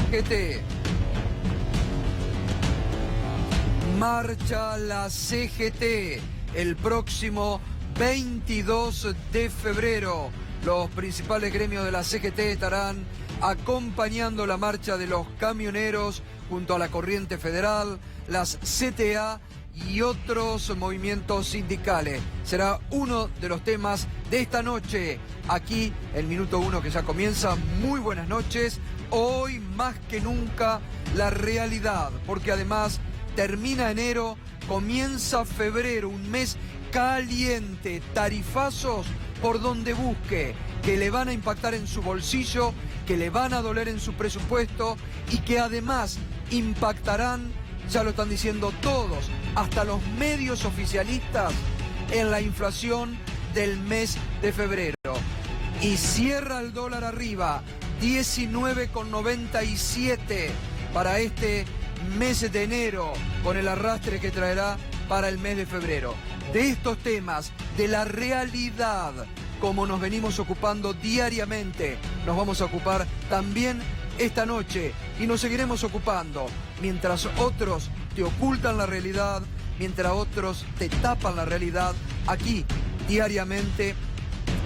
CGT. Marcha la CGT el próximo 22 de febrero. Los principales gremios de la CGT estarán acompañando la marcha de los camioneros junto a la Corriente Federal, las CTA y otros movimientos sindicales. Será uno de los temas de esta noche, aquí el Minuto 1 que ya comienza. Muy buenas noches. Hoy más que nunca la realidad, porque además termina enero, comienza febrero, un mes caliente, tarifazos por donde busque, que le van a impactar en su bolsillo, que le van a doler en su presupuesto y que además impactarán, ya lo están diciendo todos, hasta los medios oficialistas, en la inflación del mes de febrero. Y cierra el dólar arriba, 19,97 para este mes de enero, con el arrastre que traerá para el mes de febrero. De estos temas, de la realidad, como nos venimos ocupando diariamente, nos vamos a ocupar también esta noche y nos seguiremos ocupando mientras otros te ocultan la realidad, mientras otros te tapan la realidad. Aquí, diariamente,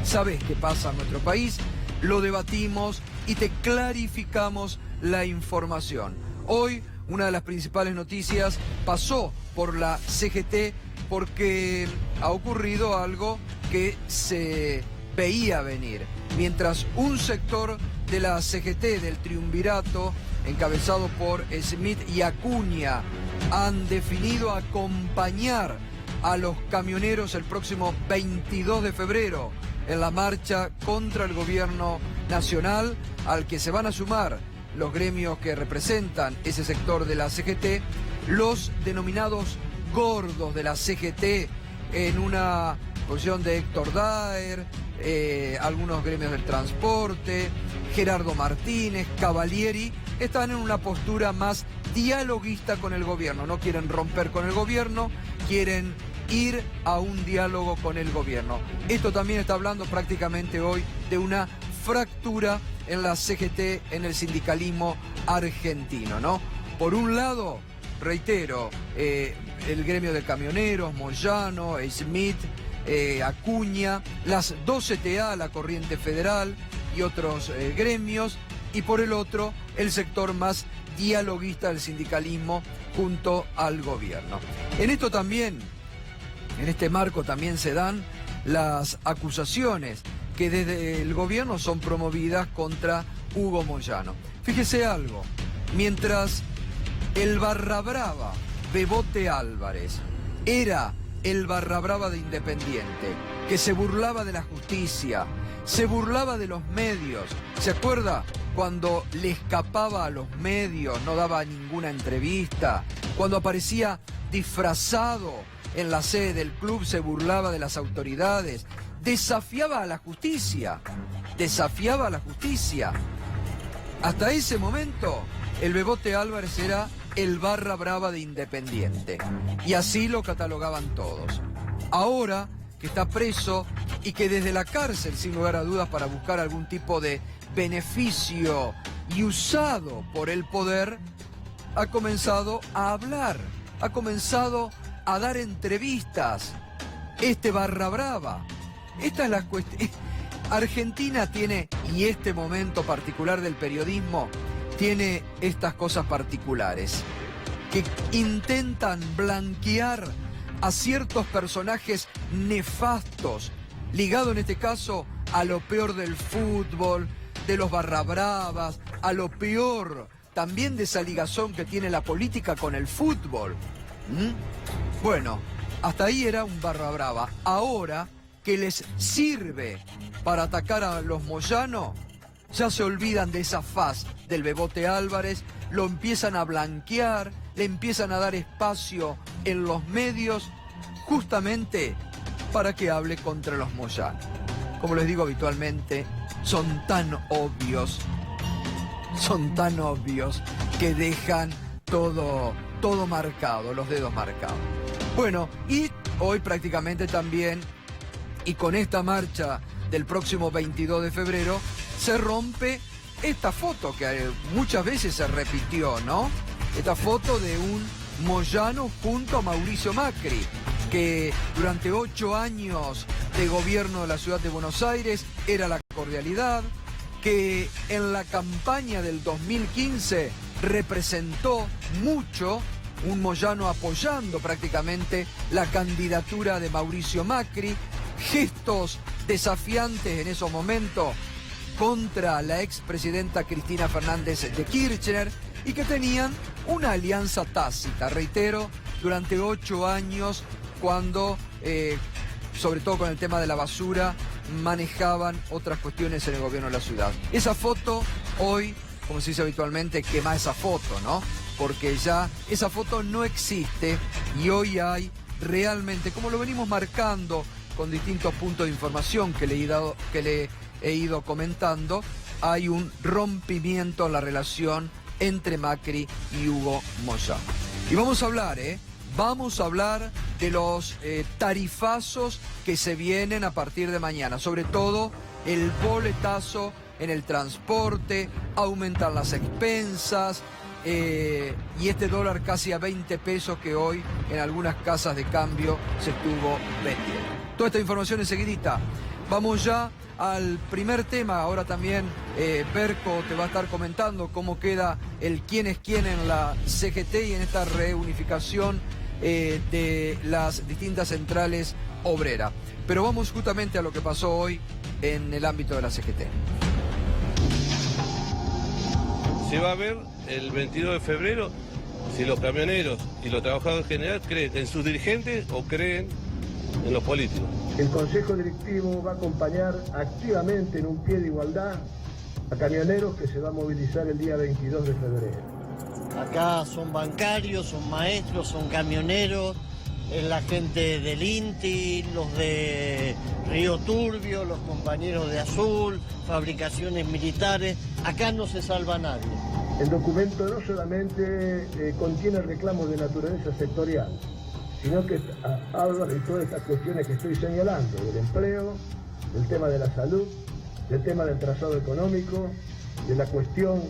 sabes qué pasa en nuestro país, lo debatimos y te clarificamos la información. Hoy, una de las principales noticias pasó por la CGT porque ha ocurrido algo que se veía venir. Mientras un sector de la CGT, del triunvirato, encabezado por Smith y Acuña, han definido acompañar a los camioneros el próximo 22 de febrero en la marcha contra el gobierno nacional, al que se van a sumar los gremios que representan ese sector de la CGT, los denominados gordos de la CGT, en una posición de Héctor Daer, algunos gremios del transporte, Gerardo Martínez, Cavalieri, están en una postura más dialoguista con el gobierno. No quieren romper con el gobierno, quieren ir a un diálogo con el gobierno. Esto también está hablando prácticamente hoy de una fractura en la CGT, en el sindicalismo argentino, ¿no? Por un lado, reitero, el gremio de camioneros, Moyano, Smith, Acuña, las dos CTA, la Corriente Federal y otros gremios, y por el otro, el sector más dialoguista del sindicalismo junto al gobierno. En esto también, en este marco también se dan las acusaciones que desde el gobierno son promovidas contra Hugo Moyano. Fíjese algo, mientras el barra brava Bebote Álvarez era el barra brava de Independiente, que se burlaba de la justicia, se burlaba de los medios. ¿Se acuerda cuando le escapaba a los medios, no daba ninguna entrevista? Cuando aparecía disfrazado en la sede del club, se burlaba de las autoridades, desafiaba a la justicia, desafiaba a la justicia. Hasta ese momento, el Bebote Álvarez era el barra brava de Independiente, y así lo catalogaban todos. Ahora que está preso y que desde la cárcel, sin lugar a dudas, para buscar algún tipo de beneficio y usado por el poder, ha comenzado a hablar, ha comenzado a dar entrevistas. Este barra brava, esta es la cuestión. Argentina tiene, y este momento particular del periodismo, tiene estas cosas particulares, que intentan blanquear a ciertos personajes nefastos, ligados en este caso a lo peor del fútbol, de los barra bravas, a lo peor también de esa ligazón que tiene la política con el fútbol. Bueno, hasta ahí era un barra brava. Ahora que les sirve para atacar a los Moyano, ya se olvidan de esa faz del Bebote Álvarez, lo empiezan a blanquear, le empiezan a dar espacio en los medios, justamente para que hable contra los Moyano. Como les digo habitualmente, son tan obvios que dejan todo marcado, los dedos marcados. Bueno, y hoy prácticamente también, y con esta marcha del próximo 22 de febrero, se rompe esta foto que muchas veces se repitió, ¿no? Esta foto de un Moyano junto a Mauricio Macri, que durante 8 años de gobierno de la ciudad de Buenos Aires era la cordialidad, que en la campaña del 2015 representó mucho, un Moyano apoyando prácticamente la candidatura de Mauricio Macri, gestos desafiantes en esos momentos contra la expresidenta Cristina Fernández de Kirchner y que tenían una alianza tácita, reitero, durante 8 años cuando, sobre todo con el tema de la basura, manejaban otras cuestiones en el gobierno de la ciudad. Esa foto hoy, como se dice habitualmente, quema esa foto, ¿no? Porque ya esa foto no existe y hoy hay realmente, como lo venimos marcando con distintos puntos de información que le he ido comentando, hay un rompimiento en la relación entre Macri y Hugo Moyano. Y vamos a hablar, de los tarifazos que se vienen a partir de mañana, sobre todo el boletazo en el transporte, aumentar las expensas y este dólar casi a 20 pesos que hoy en algunas casas de cambio se estuvo vendiendo. Toda esta información enseguidita. Vamos ya al primer tema. Ahora también Berco te va a estar comentando cómo queda el quién es quién en la CGT y en esta reunificación de las distintas centrales obreras. Pero vamos justamente a lo que pasó hoy en el ámbito de la CGT. Se va a ver el 22 de febrero si los camioneros y los trabajadores en general creen en sus dirigentes o creen en los políticos. El Consejo Directivo va a acompañar activamente en un pie de igualdad a camioneros que se va a movilizar el día 22 de febrero. Acá son bancarios, son maestros, son camioneros, es la gente del INTI, los de Río Turbio, los compañeros de Azul, fabricaciones militares. Acá no se salva nadie. El documento no solamente contiene reclamos de naturaleza sectorial, sino que habla de todas estas cuestiones que estoy señalando, del empleo, del tema de la salud, del tema del trazado económico, de la cuestión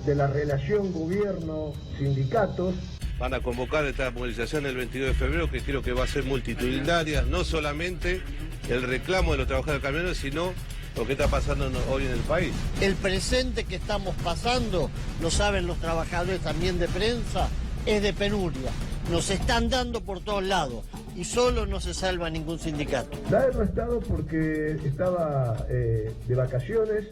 de la relación gobierno-sindicatos. Van a convocar esta movilización el 22 de febrero, que creo que va a ser multitudinaria, no solamente el reclamo de los trabajadores camioneros, sino lo que está pasando hoy en el país. El presente que estamos pasando, lo saben los trabajadores también de prensa, es de penuria. Nos están dando por todos lados y solo no se salva ningún sindicato. Daer no ha estado porque estaba de vacaciones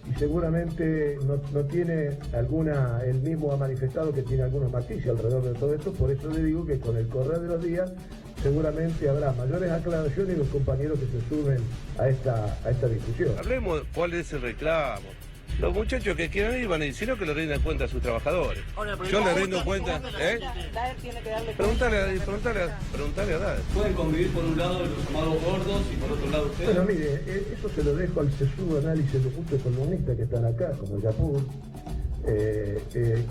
y seguramente no tiene él mismo ha manifestado que tiene algunos matices alrededor de todo esto, por eso le digo que con el correr de los días seguramente habrá mayores aclaraciones y los compañeros que se sumen a esta discusión. Hablemos cuál es el reclamo. Los muchachos que quieran ir van a decir que le rindan cuenta a sus trabajadores. Yo le rindo cuenta. Daer tiene que darle Preguntale a Daer. ¿Pueden convivir por un lado los llamados gordos y por otro lado ustedes? Bueno, mire, eso se lo dejo al sesudo análisis de los puntos columnistas que están acá, como el Yapur,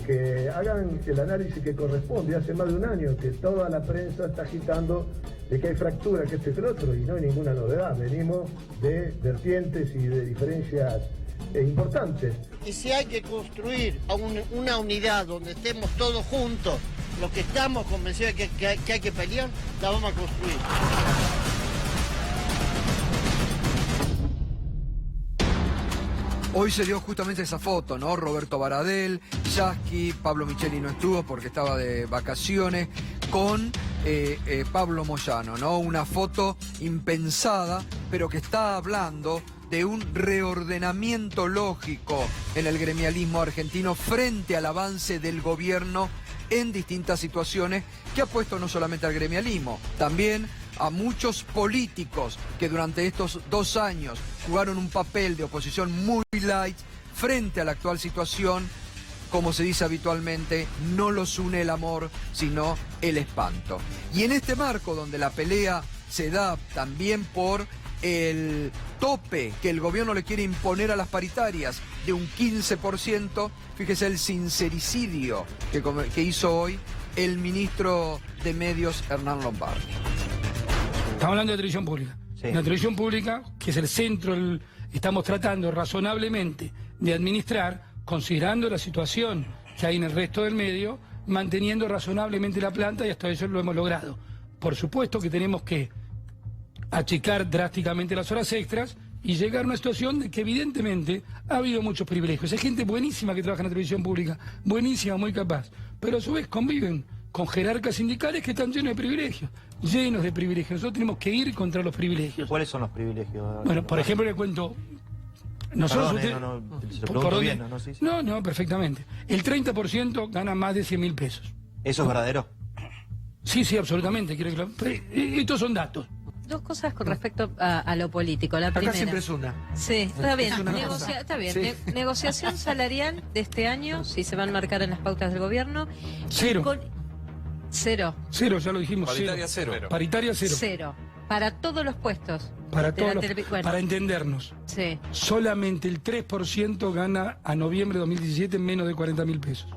que hagan el análisis que corresponde. Hace más de un año que toda la prensa está agitando de que hay fractura, que esto y que lo otro, y no hay ninguna novedad. Venimos de vertientes y de diferencias importantes. Y si hay que construir una unidad donde estemos todos juntos, los que estamos convencidos de que hay que pelear, la vamos a construir. Hoy se dio justamente esa foto, ¿no? Roberto Baradel, Yasky, Pablo Micheli no estuvo porque estaba de vacaciones, con Pablo Moyano, ¿no? Una foto impensada, pero que está hablando de un reordenamiento lógico en el gremialismo argentino frente al avance del gobierno en distintas situaciones que ha puesto no solamente al gremialismo, también a muchos políticos que durante estos 2 años jugaron un papel de oposición muy light frente a la actual situación. Como se dice habitualmente, no los une el amor, sino el espanto. Y en este marco donde la pelea se da también por el tope que el gobierno le quiere imponer a las paritarias de un 15%, fíjese el sincericidio que hizo hoy el ministro de Medios, Hernán Lombardi. Estamos hablando de televisión pública. Sí. Una televisión pública que es el centro, estamos tratando razonablemente de administrar considerando la situación que hay en el resto del medio, manteniendo razonablemente la planta, y hasta eso lo hemos logrado. Por supuesto que tenemos que achicar drásticamente las horas extras y llegar a una situación de que evidentemente ha habido muchos privilegios. Hay gente buenísima que trabaja en la televisión pública, buenísima, muy capaz, pero a su vez conviven con jerarcas sindicales que están llenos de privilegios, llenos de privilegios. Nosotros tenemos que ir contra los privilegios. ¿Cuáles son los privilegios? Bueno, por ejemplo, le cuento... Nosotros No, perfectamente. El 30% gana más de 100.000 pesos. ¿Eso es verdadero? Sí, absolutamente. Estos son datos. Dos cosas con respecto a lo político. La primera. Acá siempre es una. Sí, está bien. Está bien. Sí. Negociación salarial de este año, si se van a marcar en las pautas del gobierno. Cero. Cero. Cero, ya lo dijimos. Paritaria cero. Paritaria cero. Cero. Para todos los puestos. Para entendernos. Sí. Solamente el 3% gana a noviembre de 2017 menos de 40.000 pesos.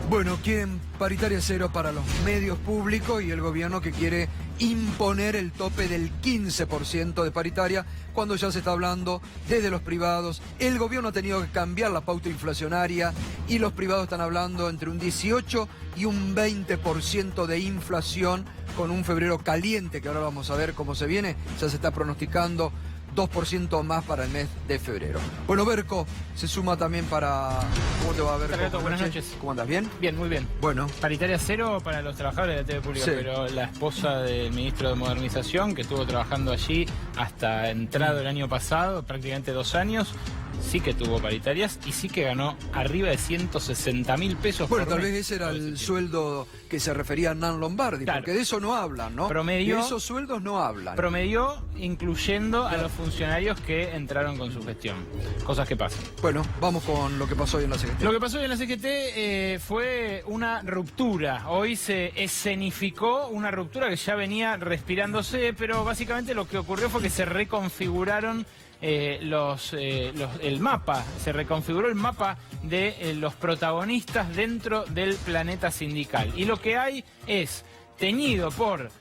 Bueno, quieren paritaria cero para los medios públicos y el gobierno que quiere imponer el tope del 15% de paritaria cuando ya se está hablando desde los privados. El gobierno ha tenido que cambiar la pauta inflacionaria y los privados están hablando entre un 18 y un 20% de inflación con un febrero caliente que ahora vamos a ver cómo se viene. Ya se está pronosticando 2% más para el mes de febrero. Bueno, Berco se suma también para... ¿Cómo te va a ver? Buenas noches. ¿Cómo andas? ¿Bien? Bien, muy bien. Bueno. Paritaria cero para los trabajadores de la TV pública, sí. Pero la esposa del ministro de Modernización, que estuvo trabajando allí hasta entrado el año pasado, prácticamente 2 años, sí que tuvo paritarias y sí que ganó arriba de 160.000 pesos. Bueno, por tal mes. vez ese era el sueldo que se refería a Hernán Lombardi, claro, porque de eso no hablan, ¿no? Promedió, de esos sueldos no hablan. Promedió incluyendo a los funcionarios que entraron con su gestión. Cosas que pasan. Bueno, vamos con lo que pasó hoy en la CGT. Lo que pasó hoy en la CGT fue una ruptura. Hoy se escenificó una ruptura que ya venía respirándose, pero básicamente lo que ocurrió fue que se reconfiguraron el mapa, se reconfiguró el mapa de los protagonistas dentro del planeta sindical. Y lo que hay es, teñido por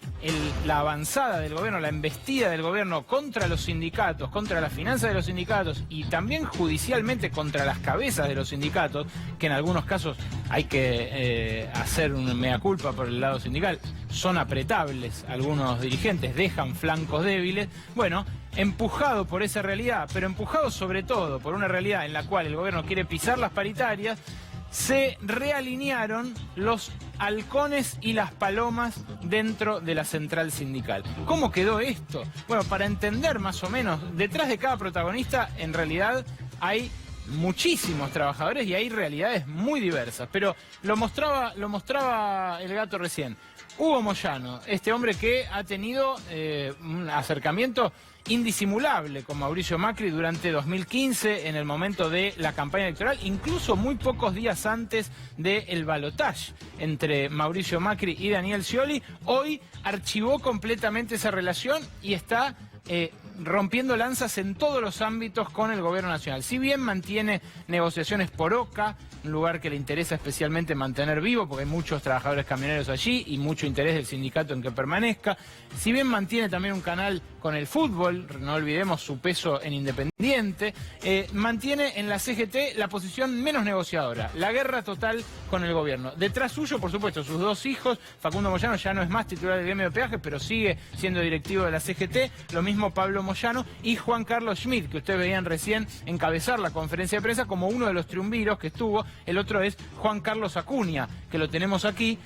la avanzada del gobierno, la embestida del gobierno contra los sindicatos, contra las finanzas de los sindicatos y también judicialmente contra las cabezas de los sindicatos, que en algunos casos hay que hacer un mea culpa por el lado sindical, son apretables algunos dirigentes, dejan flancos débiles. Bueno, empujado por esa realidad, pero empujado sobre todo por una realidad en la cual el gobierno quiere pisar las paritarias, se realinearon los halcones y las palomas dentro de la central sindical. ¿Cómo quedó esto? Bueno, para entender más o menos, detrás de cada protagonista en realidad hay muchísimos trabajadores y hay realidades muy diversas, pero lo mostraba el gato recién. Hugo Moyano, este hombre que ha tenido un acercamiento indisimulable con Mauricio Macri durante 2015, en el momento de la campaña electoral, incluso muy pocos días antes del balotaje entre Mauricio Macri y Daniel Scioli. Hoy archivó completamente esa relación y está rompiendo lanzas en todos los ámbitos con el gobierno nacional. Si bien mantiene negociaciones por OCA, un lugar que le interesa especialmente mantener vivo, porque hay muchos trabajadores camioneros allí y mucho interés del sindicato en que permanezca. Si bien mantiene también un canal con el fútbol, no olvidemos su peso en Independiente, mantiene en la CGT la posición menos negociadora, la guerra total con el gobierno. Detrás suyo, por supuesto, sus 2 hijos. Facundo Moyano ya no es más titular del gremio de peajes, pero sigue siendo directivo de la CGT. Lo mismo Pablo Moyano y Juan Carlos Schmidt, que ustedes veían recién encabezar la conferencia de prensa como uno de los triunviros que estuvo. El otro es Juan Carlos Acuña, que lo tenemos aquí,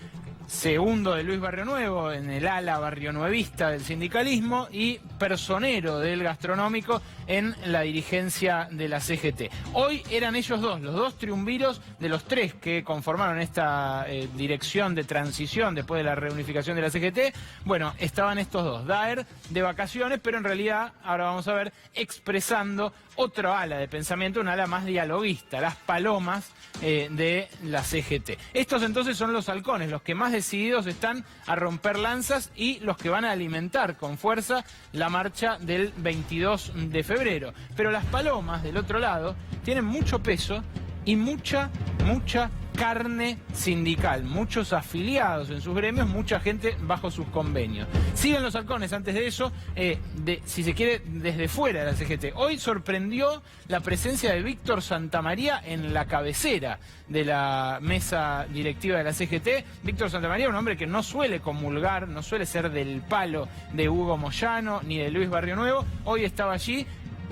segundo de Luis Barrionuevo en el ala barrionuevista del sindicalismo y personero del gastronómico en la dirigencia de la CGT. Hoy eran ellos dos, los 2 triunviros de los 3 que conformaron esta dirección de transición después de la reunificación de la CGT. Bueno, estaban estos 2, Daer de vacaciones, pero en realidad, ahora vamos a ver, expresando otra ala de pensamiento, una ala más dialoguista, las palomas de la CGT. Estos entonces son los halcones, los que más decididos están a romper lanzas y los que van a alimentar con fuerza la marcha del 22 de febrero. Pero las palomas, del otro lado, tienen mucho peso y mucha carne sindical, muchos afiliados en sus gremios, mucha gente bajo sus convenios. Siguen los halcones antes de eso, si se quiere, desde fuera de la CGT. Hoy sorprendió la presencia de Víctor Santamaría en la cabecera de la mesa directiva de la CGT. Víctor Santamaría, un hombre que no suele comulgar, no suele ser del palo de Hugo Moyano ni de Luis Barrio Nuevo. Hoy estaba allí.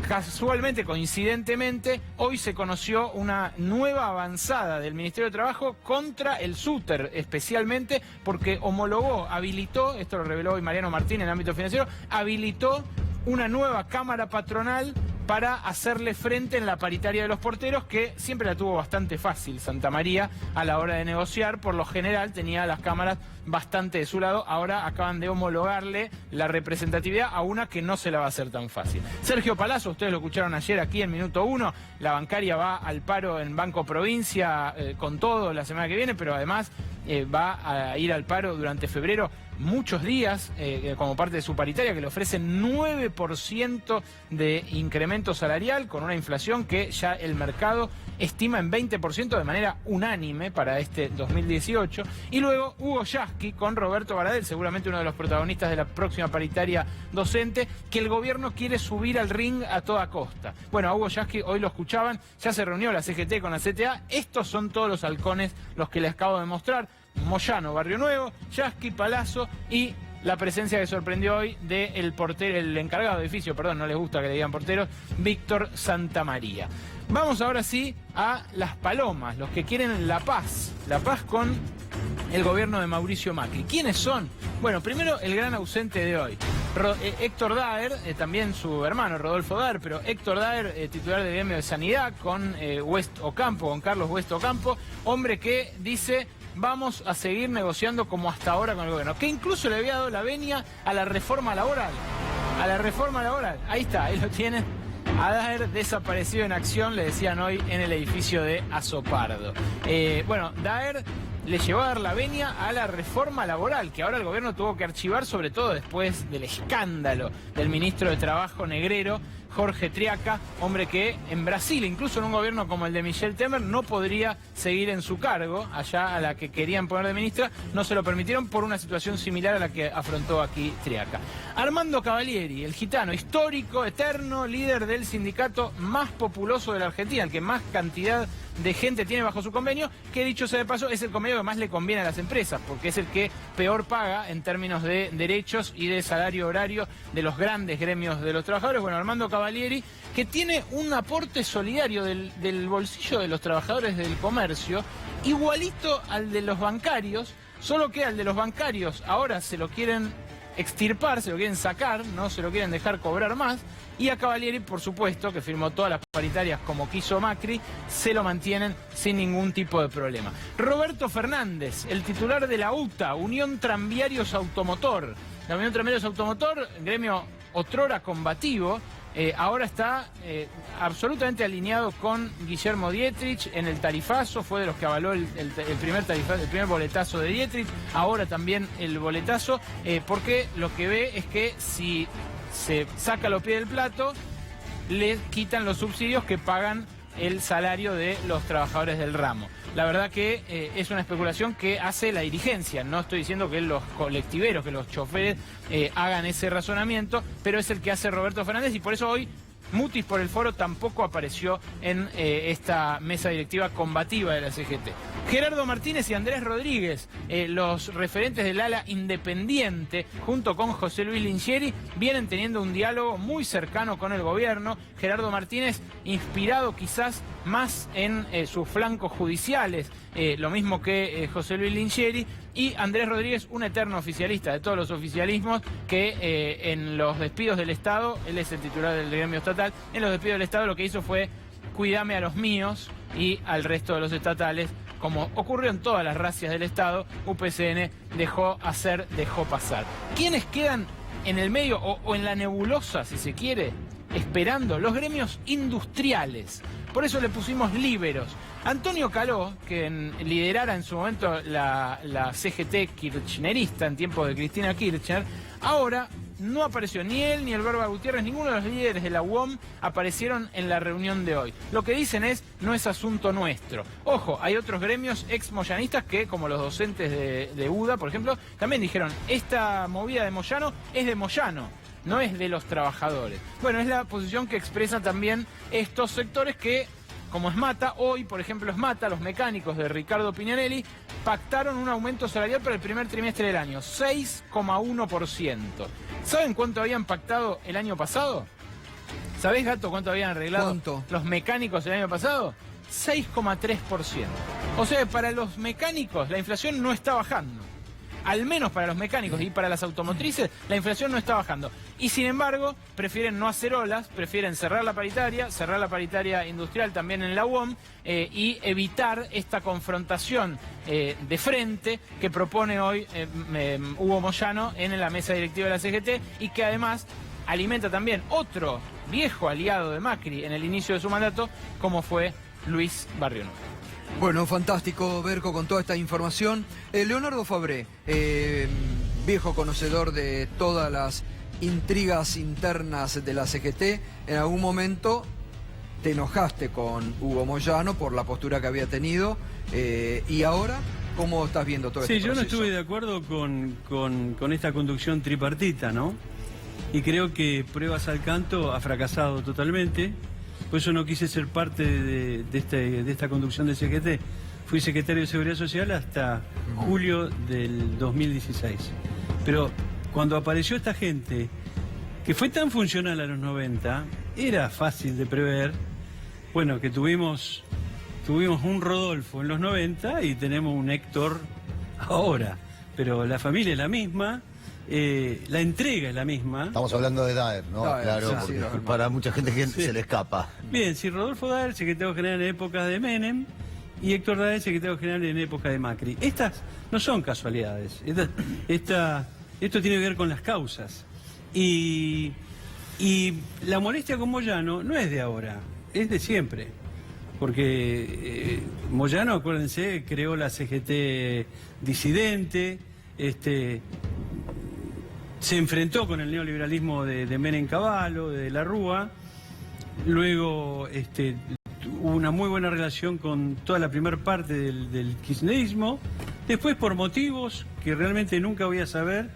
Casualmente, coincidentemente, hoy se conoció una nueva avanzada del Ministerio de Trabajo contra el SUTER, especialmente porque habilitó, esto lo reveló hoy Mariano Martín en el ámbito financiero, habilitó una nueva cámara patronal para hacerle frente en la paritaria de los porteros, que siempre la tuvo bastante fácil Santamaría a la hora de negociar. Por lo general tenía las cámaras bastante de su lado. Ahora acaban de homologarle la representatividad a una que no se la va a hacer tan fácil. Sergio Palazzo, ustedes lo escucharon ayer aquí en Minuto 1, la bancaria va al paro en Banco Provincia con todo la semana que viene, pero además va a ir al paro durante febrero muchos días como parte de su paritaria, que le ofrecen 9% de incremento salarial con una inflación que ya el mercado estima en 20% de manera unánime para este 2018. Y luego Hugo Yasky con Roberto Baradel, seguramente uno de los protagonistas de la próxima paritaria docente, que el gobierno quiere subir al ring a toda costa. Bueno, a Hugo Yasky hoy lo escuchaban, ya se reunió la CGT con la CTA. Estos son todos los halcones los que les acabo de mostrar: Moyano, Barrio Nuevo, Yasky, Palazzo y la presencia que sorprendió hoy del portero, el encargado de edificio, perdón, no les gusta que le digan porteros, Víctor Santamaría. Vamos ahora sí a las palomas, los que quieren la paz con el gobierno de Mauricio Macri. ¿Quiénes son? Bueno, primero el gran ausente de hoy, Héctor Daer, también su hermano Rodolfo Daer, pero Héctor Daer, titular del gremio de Sanidad, con con Carlos West Ocampo, hombre que dice: vamos a seguir negociando como hasta ahora con el gobierno, que incluso le había dado la venia a la reforma laboral. Ahí está, ahí lo tienen. A Daer desaparecido en acción, le decían hoy en el edificio de Azopardo. Daer le llevó a dar la venia a la reforma laboral, que ahora el gobierno tuvo que archivar, sobre todo después del escándalo del ministro de Trabajo negrero, Jorge Triaca, hombre que en Brasil, incluso en un gobierno como el de Michel Temer, no podría seguir en su cargo. Allá a la que querían poner de ministra no se lo permitieron por una situación similar a la que afrontó aquí Triaca. Armando Cavalieri, el gitano, histórico, eterno, líder del sindicato más populoso de la Argentina, el que más cantidad de gente tiene bajo su convenio, que dicho sea de paso es el convenio que más le conviene a las empresas, porque es el que peor paga en términos de derechos y de salario horario de los grandes gremios de los trabajadores. Bueno, Armando Cavalieri, que tiene un aporte solidario del bolsillo de los trabajadores del comercio, igualito al de los bancarios, solo que al de los bancarios ahora se lo quieren extirpar, se lo quieren sacar, no se lo quieren dejar cobrar más, y a Cavalieri, por supuesto, que firmó todas las paritarias como quiso Macri, se lo mantienen sin ningún tipo de problema. Roberto Fernández, el titular de la UTA, Unión Tranviarios Automotor. La Unión Tranviarios Automotor, gremio otrora combativo, ahora está absolutamente alineado con Guillermo Dietrich en el tarifazo, fue de los que avaló el primer boletazo de Dietrich, ahora también el boletazo, porque lo que ve es que si se saca los pies del plato, le quitan los subsidios que pagan el salario de los trabajadores del ramo. La verdad que es una especulación que hace la dirigencia. No estoy diciendo que los colectiveros, que los choferes hagan ese razonamiento, pero es el que hace Roberto Fernández, y por eso hoy Mutis por el Foro tampoco apareció en esta mesa directiva combativa de la CGT. Gerardo Martínez y Andrés Rodríguez, los referentes del ala independiente, junto con José Luis Lingieri, vienen teniendo un diálogo muy cercano con el gobierno. Gerardo Martínez, inspirado quizás más en sus flancos judiciales, lo mismo que José Luis Lingieri, y Andrés Rodríguez, un eterno oficialista de todos los oficialismos, que en los despidos del Estado, él es el titular del gremio estatal, en los despidos del Estado lo que hizo fue: cuídame a los míos, y al resto de los estatales, como ocurrió en todas las racias del Estado, UPCN dejó pasar. ¿Quiénes quedan en el medio o en la nebulosa, si se quiere, esperando? Los gremios industriales. Por eso le pusimos líberos. Antonio Caló, que liderara en su momento la CGT kirchnerista en tiempos de Cristina Kirchner, ahora no apareció ni él ni el Barba Gutiérrez, ninguno de los líderes de la UOM aparecieron en la reunión de hoy. Lo que dicen es, no es asunto nuestro. Ojo, hay otros gremios ex-moyanistas que, como los docentes de UDA, por ejemplo, también dijeron, esta movida de Moyano es de Moyano, no es de los trabajadores. Bueno, es la posición que expresan también estos sectores que, como Esmata, hoy, por ejemplo, Esmata, los mecánicos de Ricardo Pignanelli, pactaron un aumento salarial para el primer trimestre del año, 6,1%. ¿Saben cuánto habían pactado el año pasado? ¿Sabés, Gato, cuánto habían arreglado los mecánicos el año pasado? 6,3%. O sea, para los mecánicos la inflación no está bajando. Al menos para los mecánicos y para las automotrices, la inflación no está bajando. Y sin embargo, prefieren no hacer olas, prefieren cerrar la paritaria industrial también en la UOM y evitar esta confrontación de frente que propone hoy Hugo Moyano en la mesa directiva de la CGT y que además alimenta también otro viejo aliado de Macri en el inicio de su mandato, como fue Luis Barrio Nuevo. Bueno, fantástico, Berco, con toda esta información. Leonardo Fabré, viejo conocedor de todas las intrigas internas de la CGT, en algún momento te enojaste con Hugo Moyano por la postura que había tenido, y ahora, ¿cómo estás viendo todo esto? Sí, yo no estuve de acuerdo con esta conducción tripartita, ¿no? Y creo que Pruebas al Canto ha fracasado totalmente. Por eso no quise ser parte de esta conducción de CGT. Fui secretario de Seguridad Social hasta julio del 2016. Pero cuando apareció esta gente, que fue tan funcional a los 90, era fácil de prever, bueno, que tuvimos un Rodolfo en los 90 y tenemos un Héctor ahora. Pero la familia es la misma. La entrega es la misma. Estamos hablando de Daer, ¿no? Claro, porque para mucha gente que se le escapa. Bien, si Rodolfo Daer, secretario general en épocas de Menem, y Héctor Daer, secretario general en época de Macri. Estas no son casualidades. Esto tiene que ver con las causas. Y la molestia con Moyano no es de ahora, es de siempre. Porque Moyano, acuérdense, creó la CGT disidente, se enfrentó con el neoliberalismo de Menem Cavallo, de la Rúa, luego hubo una muy buena relación con toda la primera parte del kirchnerismo, después por motivos que realmente nunca voy a saber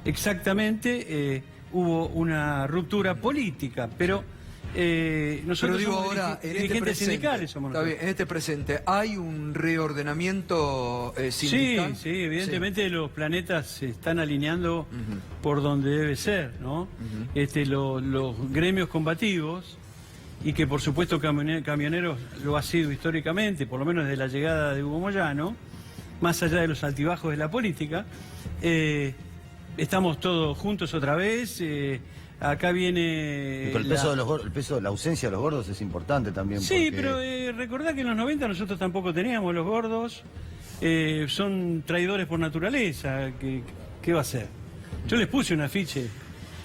exactamente, hubo una ruptura política, pero nosotros somos ahora, dirigentes sindicales. Somos está bien, en este presente, ¿hay un reordenamiento sindical? Sí, evidentemente los planetas se están alineando por donde debe ser, ¿no? Los gremios combativos, y que por supuesto camioneros lo ha sido históricamente, por lo menos desde la llegada de Hugo Moyano, más allá de los altibajos de la política, estamos todos juntos otra vez. Acá viene... el peso, la ausencia de los gordos es importante también. Sí, porque... pero recordá que en los 90 nosotros tampoco teníamos los gordos. Son traidores por naturaleza. ¿Qué va a hacer? Yo les puse un afiche,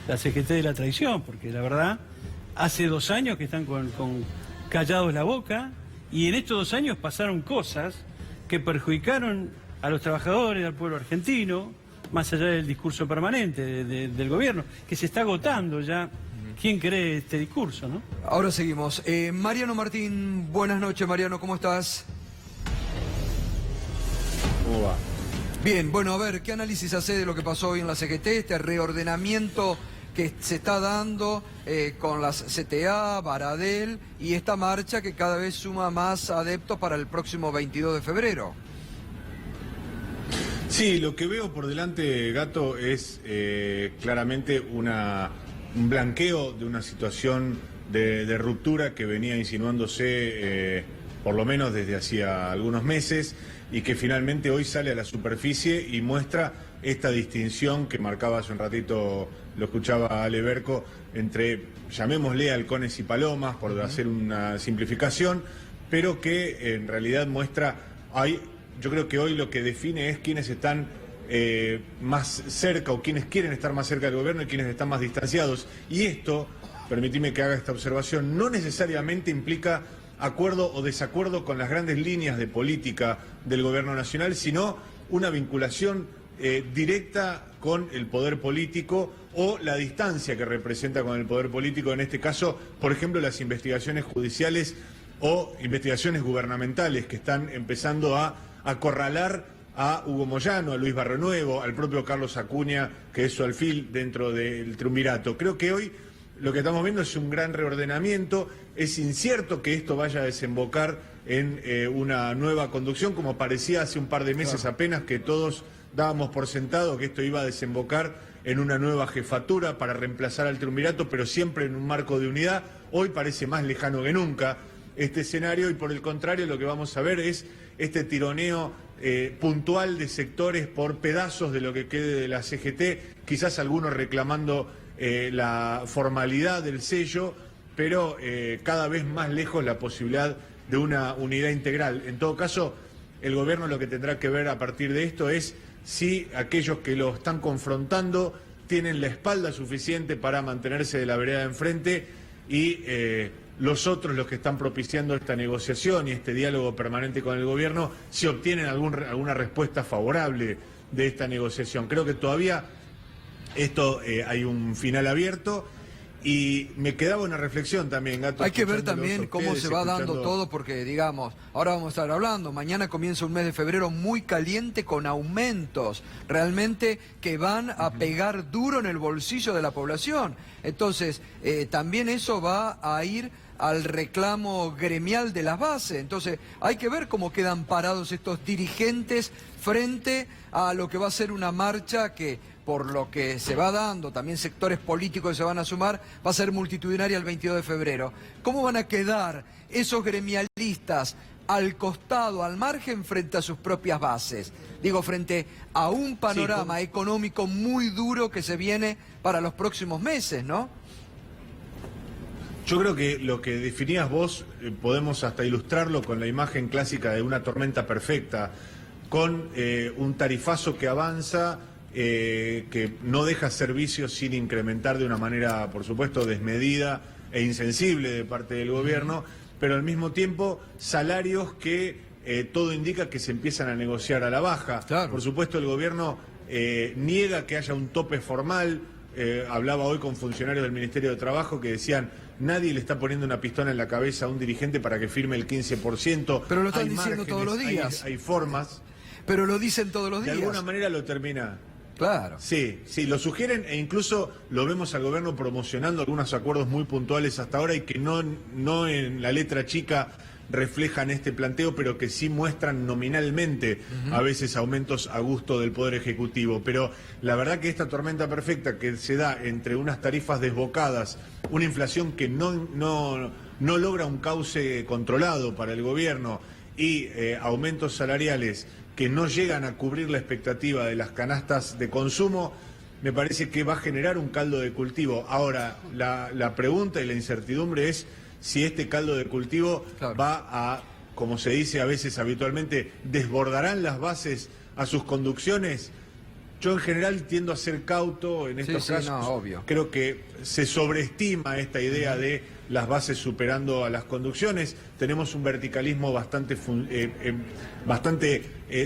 la CGT de la traición, porque la verdad, hace 2 años que están con callados la boca, y en estos 2 años pasaron cosas que perjudicaron a los trabajadores, al pueblo argentino, más allá del discurso permanente del gobierno, que se está agotando ya. ¿Quién cree este discurso, no? Ahora seguimos. Mariano Martín, buenas noches, Mariano, ¿cómo estás? ¿Cómo va? Bien, bueno, a ver, ¿qué análisis hace de lo que pasó hoy en la CGT, este reordenamiento que se está dando con las CTA, Baradel y esta marcha que cada vez suma más adeptos para el próximo 22 de febrero? Sí, lo que veo por delante, Gato, es claramente un blanqueo de una situación de ruptura que venía insinuándose por lo menos desde hacía algunos meses y que finalmente hoy sale a la superficie y muestra esta distinción que marcaba hace un ratito, lo escuchaba Ale Berco, entre, llamémosle halcones y palomas, por hacer una simplificación, pero que en realidad muestra... Yo creo que hoy lo que define es quiénes están más cerca o quienes quieren estar más cerca del gobierno y quienes están más distanciados. Y esto, permitime que haga esta observación, no necesariamente implica acuerdo o desacuerdo con las grandes líneas de política del gobierno nacional, sino una vinculación directa con el poder político o la distancia que representa con el poder político, en este caso, por ejemplo, las investigaciones judiciales o investigaciones gubernamentales que están empezando a acorralar a Hugo Moyano, a Luis Barrionuevo, al propio Carlos Acuña, que es su alfil dentro del triunvirato. Creo que hoy lo que estamos viendo es un gran reordenamiento. Es incierto que esto vaya a desembocar en una nueva conducción, como parecía hace un par de meses apenas, que todos dábamos por sentado que esto iba a desembocar en una nueva jefatura para reemplazar al triunvirato, pero siempre en un marco de unidad. Hoy parece más lejano que nunca este escenario, y por el contrario lo que vamos a ver es este tironeo puntual de sectores por pedazos de lo que quede de la CGT, quizás algunos reclamando la formalidad del sello, pero cada vez más lejos la posibilidad de una unidad integral. En todo caso, el gobierno lo que tendrá que ver a partir de esto es si aquellos que lo están confrontando tienen la espalda suficiente para mantenerse de la vereda de enfrente, y los otros, los que están propiciando esta negociación y este diálogo permanente con el gobierno, si obtienen alguna respuesta favorable de esta negociación. Creo que todavía esto hay un final abierto. Y me quedaba una reflexión también, Gato. Hay que ver también cómo se va dando todo, porque digamos, ahora vamos a estar hablando, mañana comienza un mes de febrero muy caliente con aumentos, realmente que van a pegar duro en el bolsillo de la población. Entonces, también eso va a ir al reclamo gremial de las bases. Entonces, hay que ver cómo quedan parados estos dirigentes frente a lo que va a ser una marcha que, por lo que se va dando, también sectores políticos que se van a sumar, va a ser multitudinaria el 22 de febrero. ¿Cómo van a quedar esos gremialistas al costado, al margen, frente a sus propias bases? Digo, frente a un panorama económico muy duro que se viene para los próximos meses, ¿no? Yo creo que lo que definías vos, podemos hasta ilustrarlo con la imagen clásica de una tormenta perfecta, con un tarifazo que avanza, que no deja servicios sin incrementar de una manera, por supuesto, desmedida e insensible de parte del gobierno, pero al mismo tiempo salarios que todo indica que se empiezan a negociar a la baja. Claro. Por supuesto, el gobierno niega que haya un tope formal. Hablaba hoy con funcionarios del Ministerio de Trabajo que decían: nadie le está poniendo una pistola en la cabeza a un dirigente para que firme el 15%. Pero lo están diciendo todos los días. Hay formas. Pero lo dicen todos los días. De alguna manera lo termina. Claro. Sí, lo sugieren, e incluso lo vemos al gobierno promocionando algunos acuerdos muy puntuales hasta ahora y que no en la letra chica reflejan este planteo, pero que sí muestran nominalmente a veces aumentos a gusto del Poder Ejecutivo. Pero la verdad que esta tormenta perfecta que se da entre unas tarifas desbocadas, una inflación que no logra un cauce controlado para el gobierno y aumentos salariales que no llegan a cubrir la expectativa de las canastas de consumo, me parece que va a generar un caldo de cultivo. Ahora, la pregunta y la incertidumbre es si este caldo de cultivo va a, como se dice a veces habitualmente, ¿desbordarán las bases a sus conducciones? Yo en general tiendo a ser cauto en estos casos. No, obvio. Creo que se sobreestima esta idea de las bases superando a las conducciones. Tenemos un verticalismo bastante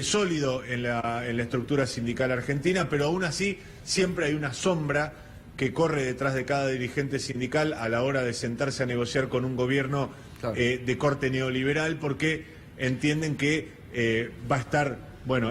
sólido en la estructura sindical argentina, pero aún así siempre hay una sombra que corre detrás de cada dirigente sindical a la hora de sentarse a negociar con un gobierno de corte neoliberal, porque entienden que va a estar,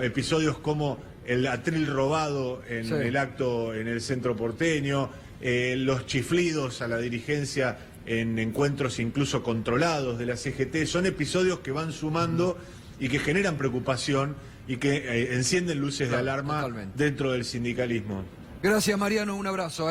episodios como el atril robado en el acto en el centro porteño, los chiflidos a la dirigencia en encuentros incluso controlados de la CGT, son episodios que van sumando y que generan preocupación y que encienden luces de alarma dentro del sindicalismo. Gracias, Mariano, un abrazo,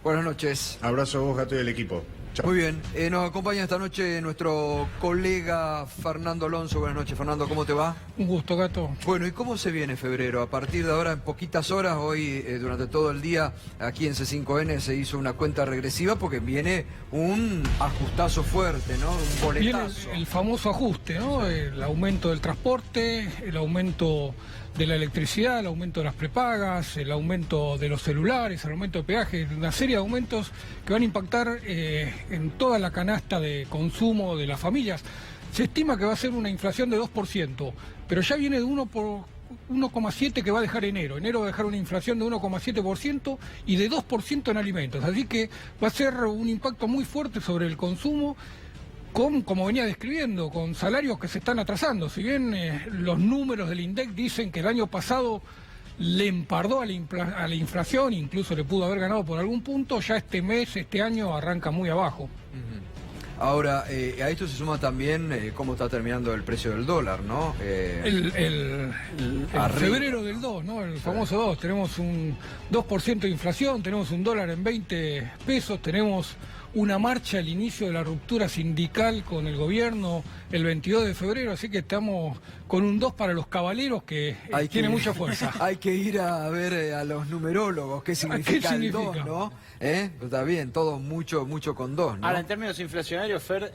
Buenas noches. Abrazo a vos, Gato, y al equipo. Chao. Muy bien, nos acompaña esta noche nuestro colega Fernando Alonso. Buenas noches, Fernando, ¿cómo te va? Un gusto, Gato. Bueno, ¿y cómo se viene febrero? A partir de ahora, en poquitas horas, hoy durante todo el día, aquí en C5N se hizo una cuenta regresiva porque viene un ajustazo fuerte, ¿no? Un boletazo. Viene el famoso ajuste, ¿no? El aumento del transporte, el aumento de la electricidad, el aumento de las prepagas, el aumento de los celulares, el aumento de peajes, una serie de aumentos que van a impactar en toda la canasta de consumo de las familias. Se estima que va a ser una inflación de 2%, pero ya viene de 1%, 1,7 que va a dejar enero. Enero va a dejar una inflación de 1,7% y de 2% en alimentos. Así que va a ser un impacto muy fuerte sobre el consumo, como venía describiendo, con salarios que se están atrasando. Si bien los números del INDEC dicen que el año pasado le empardó a la inflación, incluso le pudo haber ganado por algún punto, ya este año arranca muy abajo. Ahora, a esto se suma también cómo está terminando el precio del dólar, ¿no? El febrero del 2, ¿no? El famoso 2. Tenemos un 2% de inflación, tenemos un dólar en 20 pesos, tenemos una marcha al inicio de la ruptura sindical con el gobierno el 22 de febrero, así que estamos con un 2 para los caballeros que tiene mucha fuerza. Hay que ir a ver a los numerólogos qué significa el 2, ¿no? Está bien, todo mucho con 2, ¿no? Ahora, en términos inflacionarios, Fer,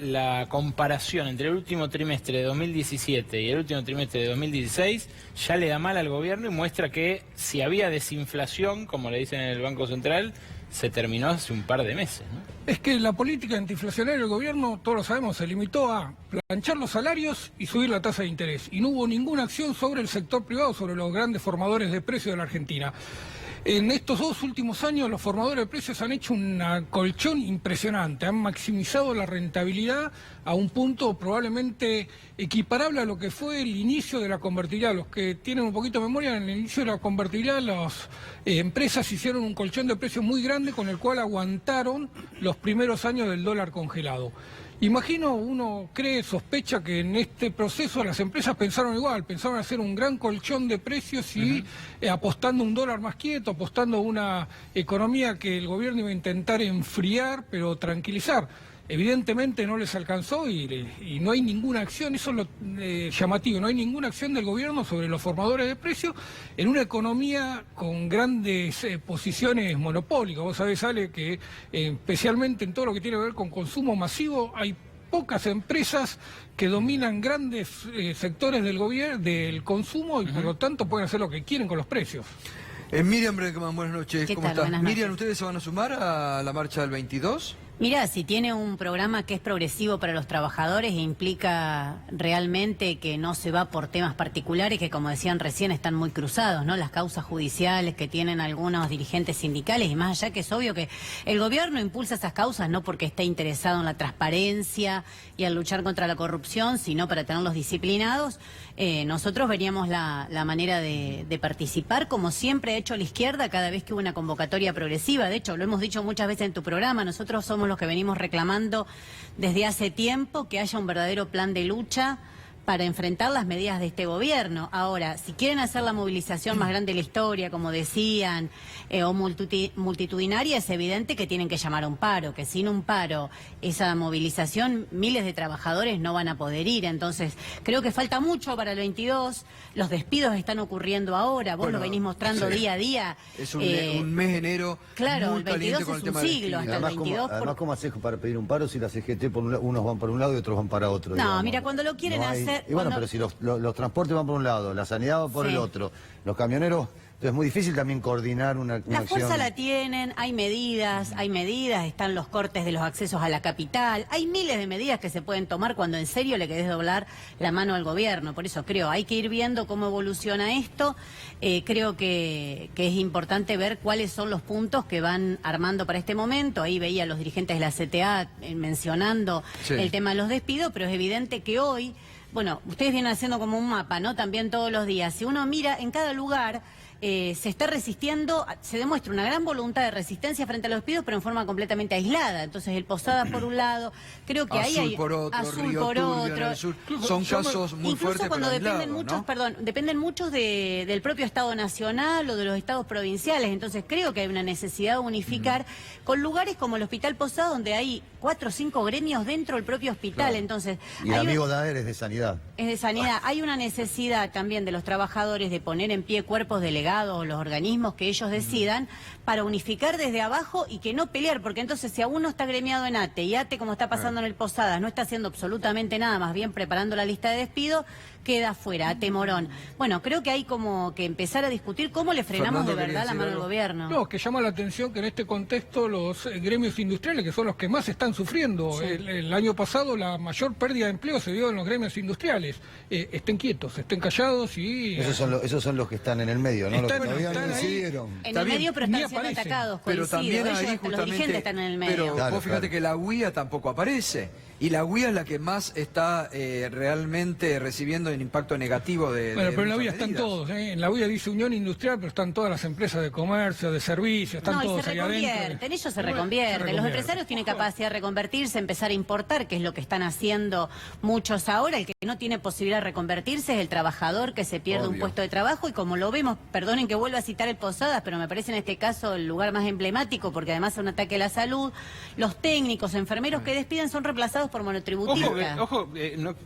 la comparación entre el último trimestre de 2017 y el último trimestre de 2016 ya le da mal al gobierno y muestra que si había desinflación, como le dicen en el Banco Central, se terminó hace un par de meses, ¿no? Es que la política antiinflacionaria del gobierno, todos lo sabemos, se limitó a planchar los salarios y subir la tasa de interés. Y no hubo ninguna acción sobre el sector privado, sobre los grandes formadores de precios de la Argentina. En estos 2 últimos años los formadores de precios han hecho un colchón impresionante, han maximizado la rentabilidad a un punto probablemente equiparable a lo que fue el inicio de la convertibilidad. Los que tienen un poquito de memoria, en el inicio de la convertibilidad las empresas hicieron un colchón de precios muy grande con el cual aguantaron los primeros años del dólar congelado. Imagino, uno cree, sospecha que en este proceso las empresas pensaron igual, pensaron hacer un gran colchón de precios y apostando a un dólar más quieto, apostando a una economía que el gobierno iba a intentar enfriar, pero tranquilizar. Evidentemente no les alcanzó y no hay ninguna acción, eso es lo llamativo, no hay ninguna acción del gobierno sobre los formadores de precios en una economía con grandes posiciones monopólicas. Vos sabés, Ale, que especialmente en todo lo que tiene que ver con consumo masivo hay pocas empresas que dominan grandes sectores del consumo y por lo tanto pueden hacer lo que quieren con los precios. Miriam Bregman, buenas noches, ¿cómo estás? Buenas noches. Miriam, ¿ustedes se van a sumar a la marcha del 22? Mira, si tiene un programa que es progresivo para los trabajadores e implica realmente que no se va por temas particulares que, como decían recién, están muy cruzados, ¿no? Las causas judiciales que tienen algunos dirigentes sindicales y más allá que es obvio que el gobierno impulsa esas causas no porque esté interesado en la transparencia y en luchar contra la corrupción, sino para tenerlos disciplinados. Nosotros veríamos la manera de participar, como siempre ha hecho la izquierda cada vez que hubo una convocatoria progresiva. De hecho, lo hemos dicho muchas veces en tu programa, nosotros somos los que venimos reclamando desde hace tiempo que haya un verdadero plan de lucha para enfrentar las medidas de este gobierno. Ahora, si quieren hacer la movilización más grande de la historia, como decían, o multitudinaria, es evidente que tienen que llamar a un paro, que sin un paro, esa movilización, miles de trabajadores no van a poder ir. Entonces, creo que falta mucho para el 22, los despidos están ocurriendo ahora, vos lo venís mostrando día a día. Es un mes de enero claro, muy el 22 con el es tema un siglo, hasta además, el 22... además, ¿cómo haces para pedir un paro si la CGT, unos van para un lado y otros van para otro? No, digamos? mira, cuando lo quieren hacer... Y bueno, pero si los transportes van por un lado, la sanidad va por el otro, los camioneros... Entonces es muy difícil también coordinar una acción. La fuerza la tienen, hay medidas, están los cortes de los accesos a la capital, hay miles de medidas que se pueden tomar cuando en serio le querés doblar la mano al gobierno. Por eso creo, hay que ir viendo cómo evoluciona esto. Creo que es importante ver cuáles son los puntos que van armando para este momento. Ahí veía a los dirigentes de la CTA mencionando el tema de los despidos, pero es evidente que hoy, bueno, ustedes vienen haciendo como un mapa, ¿no? También todos los días. Si uno mira en cada lugar... se está resistiendo, se demuestra una gran voluntad de resistencia frente a los despidos, pero en forma completamente aislada. Entonces el Posadas por un lado, creo que ahí hay por otro, Azul Río por Turbio, otro. Sur. Son casos muy fuertes, cuando pero dependen aislados, muchos, ¿no? perdón, dependen muchos del propio Estado Nacional o de los estados provinciales. Entonces creo que hay una necesidad de unificar con lugares como el Hospital Posadas, donde hay 4 o 5 gremios dentro del propio hospital. Claro. Entonces Y el amigo Daer es de sanidad. es de sanidad. Hay una necesidad también de los trabajadores de poner en pie cuerpos delegados delegados o los organismos que ellos decidan, para unificar desde abajo y que no pelear, porque entonces si a uno está gremiado en ATE y ATE, como está pasando en el Posadas, no está haciendo absolutamente nada, más bien preparando la lista de despido, queda fuera, ATE Morón. Bueno, creo que hay como que empezar a discutir cómo le frenamos Fernando, de verdad la mano al gobierno. No, que llama la atención que en este contexto los gremios industriales, que son los que más están sufriendo, Sí. el año pasado la mayor pérdida de empleo se dio en los gremios industriales. Estén quietos, estén callados y... Esos son los que están en el medio, ¿no? Los que Están- todavía no están ahí. decidieron. En el medio, pero Ni están siendo aparecen. atacados, Pero coincido. también Ellos, ahí los justamente, dirigentes están en el medio. pero Claro, vos fíjate claro. que la UIA tampoco aparece, y la UIA es la que más está realmente recibiendo el impacto negativo de Bueno, pero en la muchas UIA están medidas. todos, ¿eh? En la UIA dice Unión Industrial, pero están todas las empresas de comercio, de servicios, están No, y todos se ahí adentro. reconvierten, ellos se Bueno, reconvierten. Los empresarios tienen capacidad de reconvertirse, empezar a importar, que es lo que están haciendo muchos ahora. El que no tiene posibilidad de reconvertirse es el trabajador que se pierde un Obvio. puesto de trabajo, y como lo vemos, perdonen que vuelva a citar el Posadas, pero me parece en este caso el lugar más emblemático, porque además es un ataque a la salud, los técnicos, enfermeros que despiden son reemplazados por monotributistas. Ojo,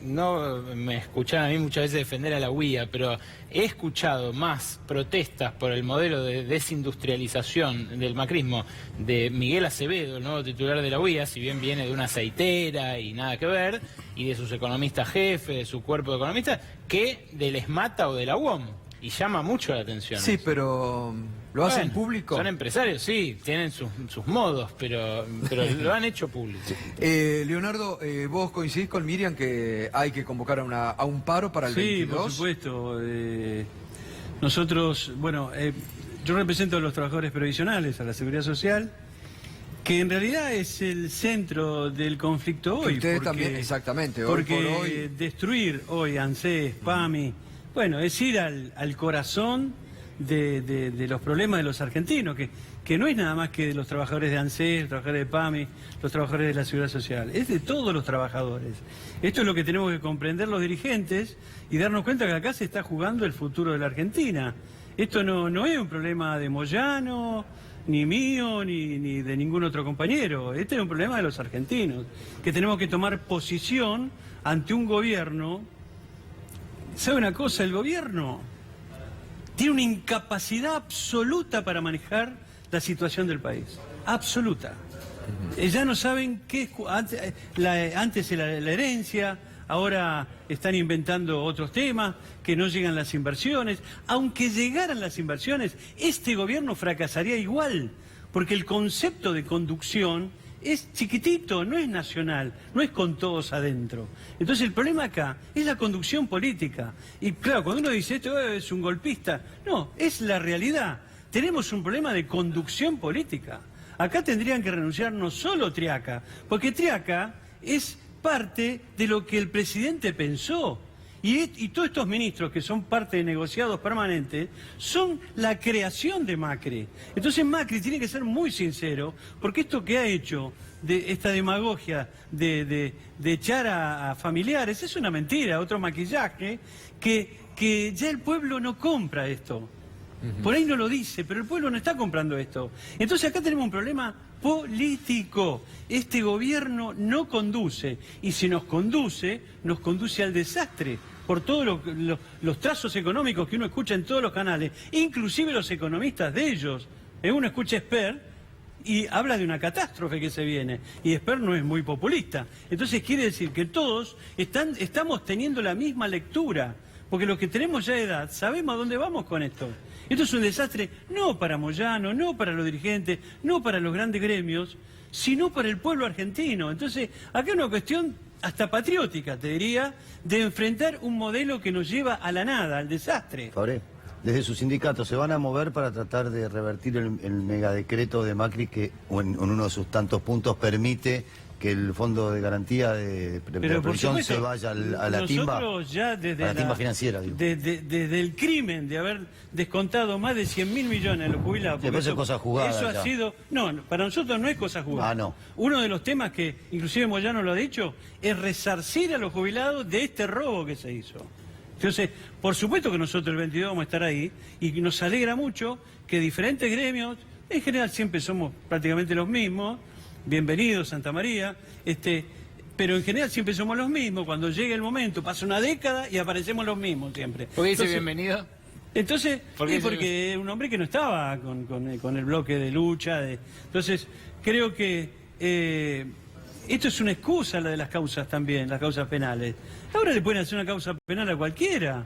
no me escucharon a mí muchas veces defender a la UIA, pero he escuchado más protestas por el modelo de desindustrialización del macrismo de Miguel Acevedo, el nuevo titular de la UIA, si bien viene de una aceitera y nada que ver, y de sus economistas jefes, de su cuerpo de economistas, que del ESMATA o de la UOM. Y llama mucho la atención. Sí, pero ¿lo hacen Bueno, público? Son empresarios, sí, tienen sus modos, pero lo han hecho público. Leonardo, ¿vos coincidís con Miriam que hay que convocar a un paro para el Sí, 22? por supuesto. Nosotros, bueno, yo represento a los trabajadores previsionales, a la Seguridad Social, que en realidad es el centro del conflicto hoy. Ustedes porque- también, exactamente, hoy Porque por hoy. destruir hoy ANSES, PAMI, bueno, es ir al corazón de los problemas de los argentinos, que no es nada más que de los trabajadores de ANSES, los trabajadores de PAMI, los trabajadores de la Seguridad Social, es de todos los trabajadores. Esto es lo que tenemos que comprender los dirigentes y darnos cuenta que acá se está jugando el futuro de la Argentina. Esto no es un problema de Moyano, ni mío, ni de ningún otro compañero. Este es un problema de los argentinos, que tenemos que tomar posición ante un gobierno. ¿Sabe una cosa? El gobierno tiene una incapacidad absoluta para manejar la situación del país. Absoluta. Ya no saben qué es... Antes era la herencia, ahora están inventando otros temas, que no llegan las inversiones. Aunque llegaran las inversiones, este gobierno fracasaría igual, porque el concepto de conducción es chiquitito, no es nacional, no es con todos adentro. Entonces el problema acá es la conducción política. Y claro, cuando uno dice esto es un golpista, no, es la realidad. Tenemos un problema de conducción política. Acá tendrían que renunciar no solo Triaca, porque Triaca es parte de lo que el presidente pensó. Y todos estos ministros que son parte de negociados permanentes son la creación de Macri. Entonces Macri tiene que ser muy sincero, porque esto que ha hecho, de esta demagogia de echar a familiares, es una mentira, otro maquillaje, que ya el pueblo no compra esto. Por ahí no lo dice, pero el pueblo no está comprando esto. Entonces acá tenemos un problema político. Este gobierno no conduce, y si nos conduce al desastre por todos los trazos económicos que uno escucha en todos los canales, inclusive los economistas de ellos. Uno escucha Esper y habla de una catástrofe que se viene, y Esper no es muy populista. Entonces quiere decir que todos estamos teniendo la misma lectura, porque los que tenemos ya edad sabemos a dónde vamos con esto. Esto es un desastre no para Moyano, no para los dirigentes, no para los grandes gremios, sino para el pueblo argentino. Entonces, acá hay una cuestión hasta patriótica, te diría, de enfrentar un modelo que nos lleva a la nada, al desastre. Fabré, desde su sindicato, ¿se van a mover para tratar de revertir el megadecreto de Macri que en uno de sus tantos puntos permite que el fondo de garantía de previsión se vaya a la timba? Nosotros ya desde a la timba financiera, digo. Desde el crimen de haber descontado más de 100.000 millones a los jubilados. Sí, pero eso es cosa jugada Eso ya. ha sido... No, para nosotros no es cosa jugada. Ah, no. Uno de los temas que, inclusive Moyano lo ha dicho, es resarcir a los jubilados de este robo que se hizo. Entonces, por supuesto que nosotros el 22 vamos a estar ahí, y nos alegra mucho que diferentes gremios, en general siempre somos prácticamente los mismos, bienvenidos Santa María, pero en general siempre somos los mismos. Cuando llega el momento, pasa una década y aparecemos los mismos siempre. ¿Por qué dice Entonces, bienvenido? Entonces, porque es un hombre que no estaba con el bloque de lucha. Entonces, creo que esto es una excusa, la de las causas también, las causas penales. Ahora le pueden hacer una causa penal a cualquiera.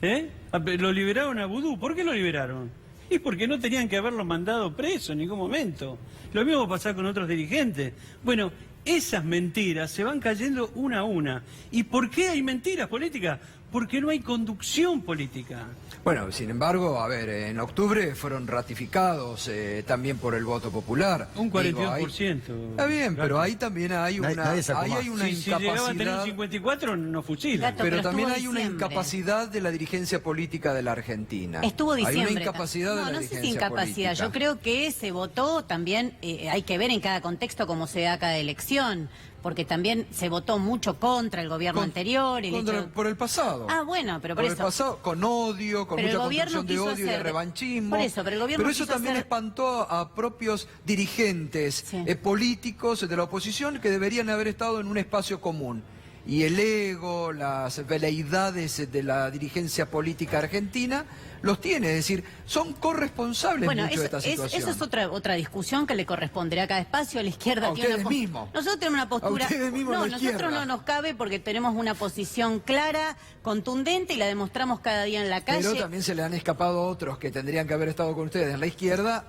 Lo liberaron a Vudú. ¿Por qué lo liberaron? Y porque no tenían que haberlo mandado preso en ningún momento. Lo mismo va a pasar con otros dirigentes. Bueno, esas mentiras se van cayendo una a una. ¿Y por qué hay mentiras políticas? Porque no hay conducción política. Bueno, sin embargo, a ver, en octubre fueron ratificados también por el voto popular. Un 42%. Está bien, pero ahí también hay una, hay una si llegaba a tener un incapacidad. 54, no fusilan. Pero también hay una incapacidad de la dirigencia política de la Argentina. Estuvo diciembre. Hay una incapacidad de la no sé dirigencia si incapacidad. política. Yo creo que se votó también, hay que ver en cada contexto cómo se da cada elección. Porque también se votó mucho contra el gobierno anterior. Por el pasado. Ah, bueno, pero por eso. El pasado, con odio, con mucha construcción de odio y de revanchismo. Por eso, pero el gobierno eso también espantó a propios dirigentes políticos de la oposición que deberían haber estado en un espacio común. Y el ego, las veleidades de la dirigencia política argentina los tiene, es decir, son corresponsables mucho de esta situación. Eso es otra discusión que le corresponderá a cada espacio. La izquierda tiene ustedes mismos. Nosotros tenemos una postura. No, nosotros no nos cabe porque tenemos una posición clara, contundente y la demostramos cada día en la calle. Pero también se le han escapado otros que tendrían que haber estado con ustedes en la izquierda.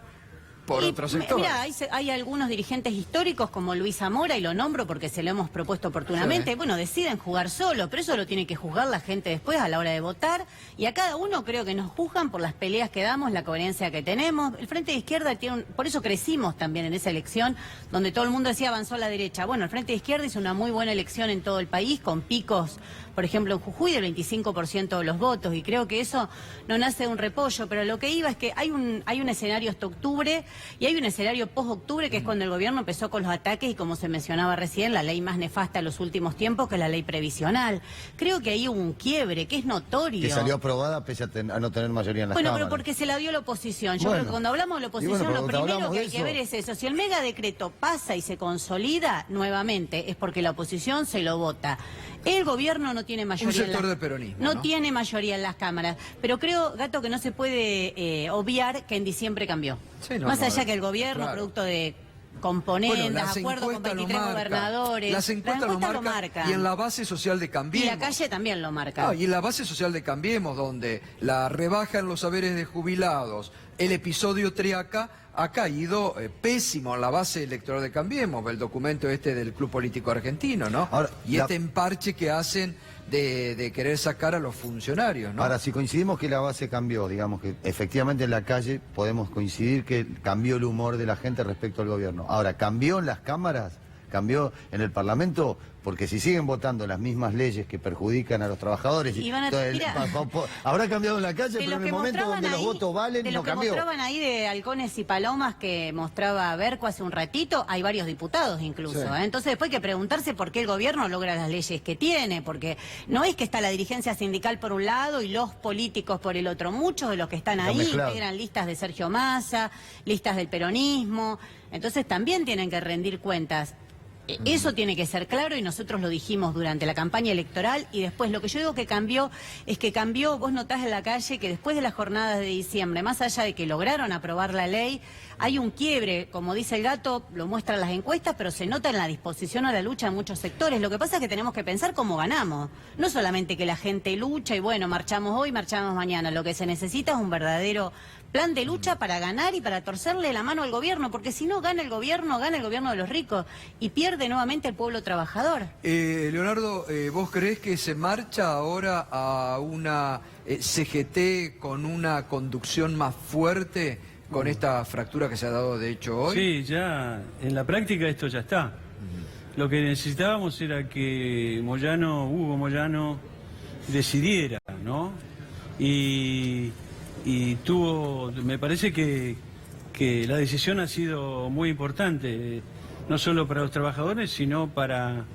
Por otro sector. Mira, hay algunos dirigentes históricos como Luis Zamora, y lo nombro porque se lo hemos propuesto oportunamente, bueno, deciden jugar solo, pero eso lo tiene que juzgar la gente después a la hora de votar, y a cada uno creo que nos juzgan por las peleas que damos, la coherencia que tenemos. El Frente de Izquierda tiene por eso crecimos también en esa elección, donde todo el mundo decía avanzó a la derecha. Bueno, el Frente de Izquierda hizo una muy buena elección en todo el país, con picos, por ejemplo, en Jujuy del 25% de los votos, y creo que eso no nace de un repollo, pero lo que iba es que hay un escenario hasta octubre, y hay un escenario post-octubre, que es cuando el gobierno empezó con los ataques y, como se mencionaba recién, la ley más nefasta de los últimos tiempos, que es la ley previsional. Creo que ahí hubo un quiebre, que es notorio. Que salió aprobada pese a no tener mayoría en las cámaras. Pero porque se la dio la oposición. Yo creo que cuando hablamos de la oposición, lo primero que hay que ver es eso. Si el megadecreto pasa y se consolida nuevamente, es porque la oposición se lo vota. El gobierno no tiene mayoría. Un sector del peronismo. No tiene mayoría en las cámaras. Pero creo, Gato, que no se puede obviar que en diciembre cambió. Más allá que el gobierno, producto de componentes, acuerdos con 23 gobernadores. Las encuestas lo marcan. Y en la base social de Cambiemos. Y la calle también lo marca. Y en la base social de Cambiemos, donde la rebaja en los saberes de jubilados, el episodio Triaca, ha caído pésimo en la base electoral de Cambiemos, el documento del Club Político Argentino, ¿no? Ahora, este emparche que hacen de querer sacar a los funcionarios, ¿no? Ahora, si coincidimos que la base cambió, digamos que efectivamente en la calle podemos coincidir que cambió el humor de la gente respecto al gobierno. Ahora, ¿cambió en las cámaras? ¿Cambió en el Parlamento? Porque si siguen votando las mismas leyes que perjudican a los trabajadores... habrá cambiado en la calle, pero en el momento donde los votos valen, no cambió. De lo que mostraban ahí de halcones y palomas que mostraba Berco hace un ratito, hay varios diputados incluso. Entonces después hay que preguntarse por qué el gobierno logra las leyes que tiene, porque no es que está la dirigencia sindical por un lado y los políticos por el otro. Muchos de los que están ahí integran listas de Sergio Massa, listas del peronismo. Entonces también tienen que rendir cuentas. Eso tiene que ser claro, y nosotros lo dijimos durante la campaña electoral. Y después lo que yo digo que cambió es que cambió, vos notás en la calle que después de las jornadas de diciembre, más allá de que lograron aprobar la ley, hay un quiebre, como dice el Gato, lo muestran las encuestas, pero se nota en la disposición a la lucha en muchos sectores. Lo que pasa es que tenemos que pensar cómo ganamos. No solamente que la gente lucha y bueno, marchamos hoy, marchamos mañana. Lo que se necesita es un verdadero plan de lucha para ganar y para torcerle la mano al gobierno, porque si no gana el gobierno de los ricos y pierde nuevamente el pueblo trabajador. Leonardo, ¿vos creés que se marcha ahora a una CGT con una conducción más fuerte con esta fractura que se ha dado de hecho hoy? Sí, ya en la práctica esto ya está. Lo que necesitábamos era que Hugo Moyano decidiera, ¿no? Y tuvo, me parece que la decisión ha sido muy importante, no solo para los trabajadores, sino para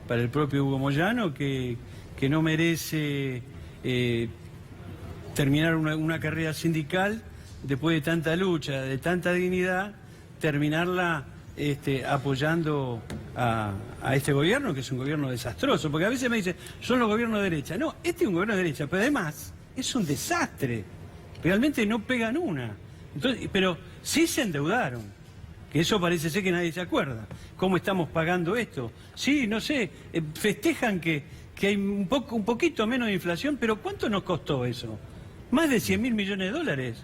el propio Hugo Moyano, que no merece terminar una carrera sindical después de tanta lucha, de tanta dignidad, terminarla apoyando a este gobierno, que es un gobierno desastroso, porque a veces me dicen, son los gobiernos de derecha. No, este es un gobierno de derecha, pero además es un desastre. realmente no pegan una. Entonces, pero sí se endeudaron, que eso parece ser que nadie se acuerda. ¿Cómo estamos pagando esto? Sí, no sé, festejan que hay un poquito menos de inflación, pero ¿cuánto nos costó eso? Más de 100.000 millones de dólares,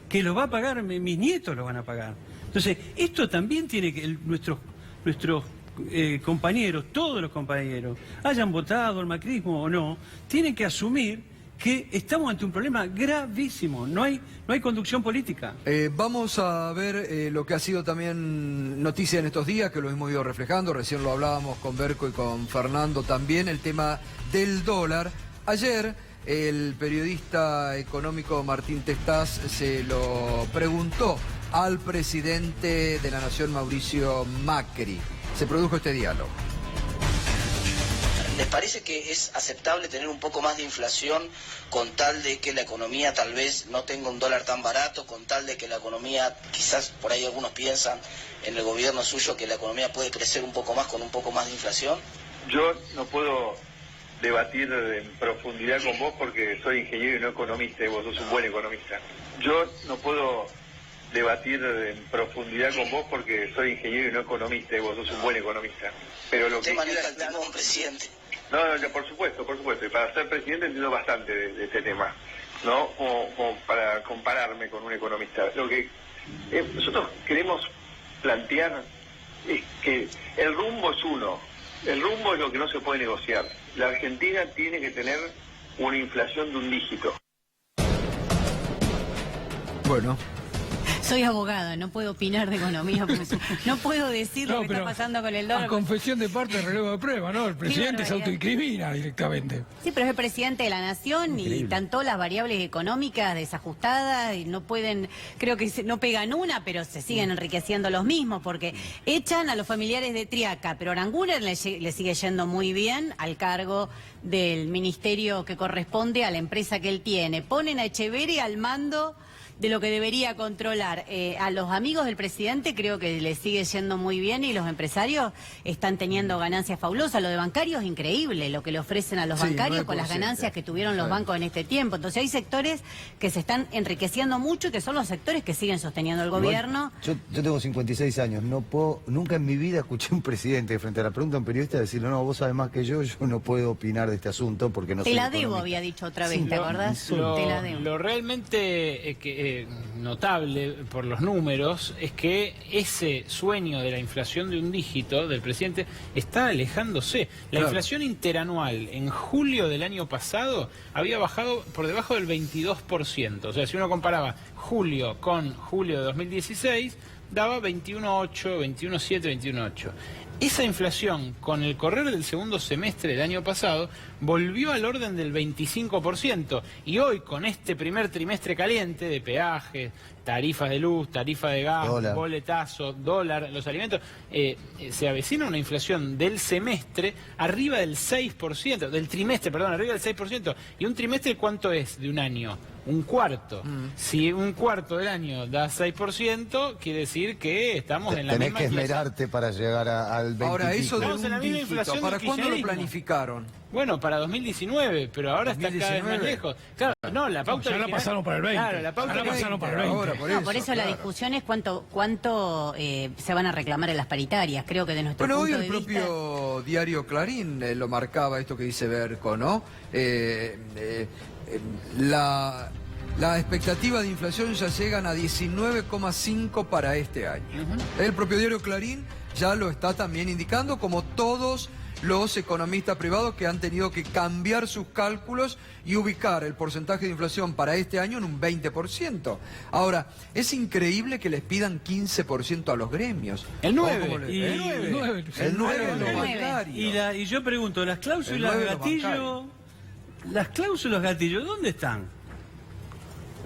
que los va a pagar, mis nietos lo van a pagar. Entonces, esto también tiene que, nuestros compañeros, todos los compañeros, hayan votado el macrismo o no, tienen que asumir que estamos ante un problema gravísimo, no hay conducción política. Vamos a ver lo que ha sido también noticia en estos días, que lo hemos ido reflejando, recién lo hablábamos con Berco y con Fernando también, el tema del dólar. Ayer el periodista económico Martín Testaz se lo preguntó al presidente de la Nación, Mauricio Macri. Se produjo este diálogo. ¿Les parece que es aceptable tener un poco más de inflación con tal de que la economía tal vez no tenga un dólar tan barato, con tal de que la economía, quizás por ahí algunos piensan en el gobierno suyo que la economía puede crecer un poco más con un poco más de inflación? Yo no puedo debatir en profundidad con vos porque soy ingeniero y no economista y vos sos un buen economista. Yo no puedo debatir en profundidad con vos porque soy ingeniero y no economista y vos sos un buen economista. Pero lo que maneja el timón, presidente. No, por supuesto. Y para ser presidente entiendo bastante de este tema, ¿no? Como para compararme con un economista. Lo que nosotros queremos plantear es que el rumbo es uno. El rumbo es lo que no se puede negociar. La Argentina tiene que tener una inflación de un dígito. Bueno. Soy abogada, no puedo opinar de economía, no puedo decir lo que está pasando con el dólar. A confesión de parte, relevo de prueba, ¿no? El presidente se autoincrimina directamente. Sí, pero es el presidente de la Nación. Increíble. Y tanto las variables económicas desajustadas y no pueden, creo que no pegan una, pero se siguen enriqueciendo los mismos, porque echan a los familiares de Triaca, pero Aranguren le sigue yendo muy bien al cargo del ministerio que corresponde a la empresa que él tiene. Ponen a Echeverri al mando de lo que debería controlar. A los amigos del presidente creo que le sigue yendo muy bien y los empresarios están teniendo ganancias fabulosas. Lo de bancarios es increíble, lo que le ofrecen a los bancarios con las ganancias que tuvieron los bancos en este tiempo. Entonces hay sectores que se están enriqueciendo mucho y que son los sectores que siguen sosteniendo el gobierno. Yo tengo 56 años, nunca en mi vida escuché un presidente frente a la pregunta de un periodista decirle, no, vos sabés más que yo no puedo opinar de este asunto porque no soy economista. Te la debo, había dicho otra vez, ¿te acordás? Te la debo. Lo realmente notable por los números es que ese sueño de la inflación de un dígito del presidente está alejándose. La inflación interanual en julio del año pasado había bajado por debajo del 22%. O sea, si uno comparaba julio con julio de 2016, daba 21,8, 21,7, 21,8. Esa inflación, con el correr del segundo semestre del año pasado, volvió al orden del 25%. Y hoy, con este primer trimestre caliente de peajes, tarifas de luz, tarifa de gas, boletazo, dólar, los alimentos, se avecina una inflación del semestre arriba del 6%, del trimestre, perdón, arriba del 6%. ¿Y un trimestre cuánto es de un año? Un cuarto. Si un cuarto del año da 6%, quiere decir que estamos en la misma inflación. Tenés que esmerarte para llegar al 20%. Ahora, eso de un dígito, ¿para cuándo lo planificaron? Bueno, para 2019, pero ahora 2019. Está cada vez más lejos. Claro, no, la pauta ya la pasaron para el 20. Claro, la pauta la pasaron para el 20. Por eso la discusión es cuánto se van a reclamar en las paritarias. Creo que de nuestro punto de vista... Bueno, hoy el propio diario Clarín lo marcaba esto que dice Berco, ¿no? La expectativa de inflación ya llegan a 19,5 para este año. El propio diario Clarín ya lo está también indicando, como todos los economistas privados que han tenido que cambiar sus cálculos y ubicar el porcentaje de inflación para este año en un 20%. Ahora, es increíble que les pidan 15% a los gremios. El 9. El 9 a los bancarios. Y yo pregunto, las cláusulas gatillo, ¿dónde están?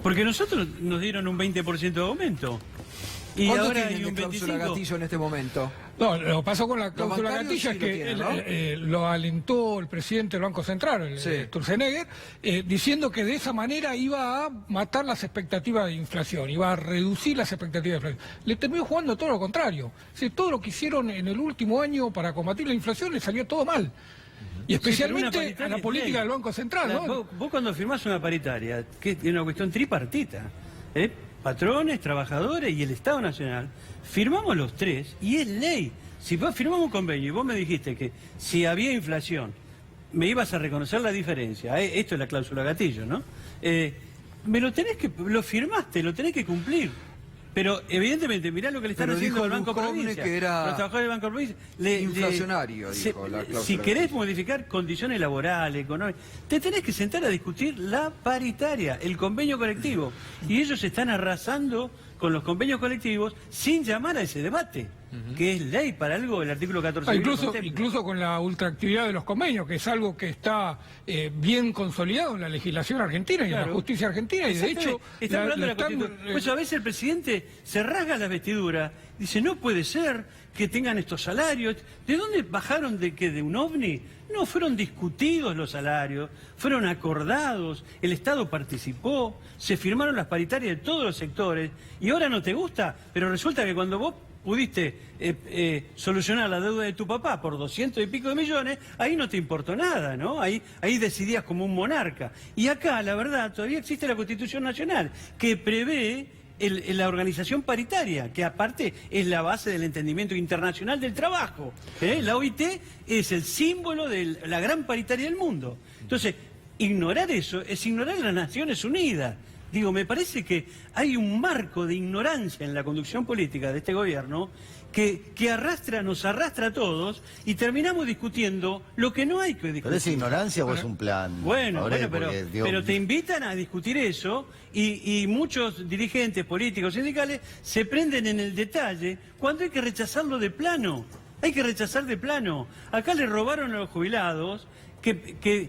Porque nosotros nos dieron un 20% de aumento. Y ahora hay un 25%. Cláusula gatillo en este momento? No, lo que pasó con la cláusula gatillo es que lo alentó el presidente del Banco Central, Sturzenegger, diciendo que de esa manera iba a matar las expectativas de inflación, iba a reducir las expectativas de inflación. Le terminó jugando todo lo contrario. Todo lo que hicieron en el último año para combatir la inflación le salió todo mal. Y especialmente Sí, a la política del Banco Central, ¿no? Vos cuando firmás una paritaria, que es una cuestión tripartita, patrones, trabajadores y el Estado Nacional, firmamos los tres y es ley. Si vos firmamos un convenio y vos me dijiste que si había inflación me ibas a reconocer la diferencia, esto es la cláusula gatillo, ¿no? Lo firmaste, lo tenés que cumplir. Pero evidentemente, mirá lo que le están haciendo al Banco Provincia. Que era los trabajadores del Banco Provincia. Inflacionario, dijo la cláusula. Si querés modificar condiciones laborales, económicas, te tenés que sentar a discutir la paritaria, el convenio colectivo. Y ellos están arrasando con los convenios colectivos sin llamar a ese debate, que es ley para algo el artículo 14. Incluso con la ultraactividad de los convenios, que es algo que está bien consolidado en la legislación argentina y en la justicia argentina, y de hecho... Está hablando de la Constitución. Pues a veces el presidente se rasga las vestiduras, dice, no puede ser que tengan estos salarios. ¿De dónde bajaron? ¿De un ovni? No, fueron discutidos los salarios, fueron acordados, el Estado participó, se firmaron las paritarias de todos los sectores, y ahora no te gusta, pero resulta que cuando vos pudiste solucionar la deuda de tu papá por 200 y pico de millones, ahí no te importó nada, ¿no? Ahí decidías como un monarca. Y acá, la verdad, todavía existe la Constitución Nacional, que prevé la organización paritaria, que aparte es la base del entendimiento internacional del trabajo. La OIT es el símbolo de la gran paritaria del mundo. Entonces, ignorar eso es ignorar las Naciones Unidas. Digo, me parece que hay un marco de ignorancia en la conducción política de este gobierno que nos arrastra a todos y terminamos discutiendo lo que no hay que discutir. ¿Pero es ignorancia o es un plan? Bueno, pero te invitan a discutir eso y muchos dirigentes políticos sindicales se prenden en el detalle cuando hay que rechazarlo de plano. Hay que rechazar de plano. Acá le robaron a los jubilados que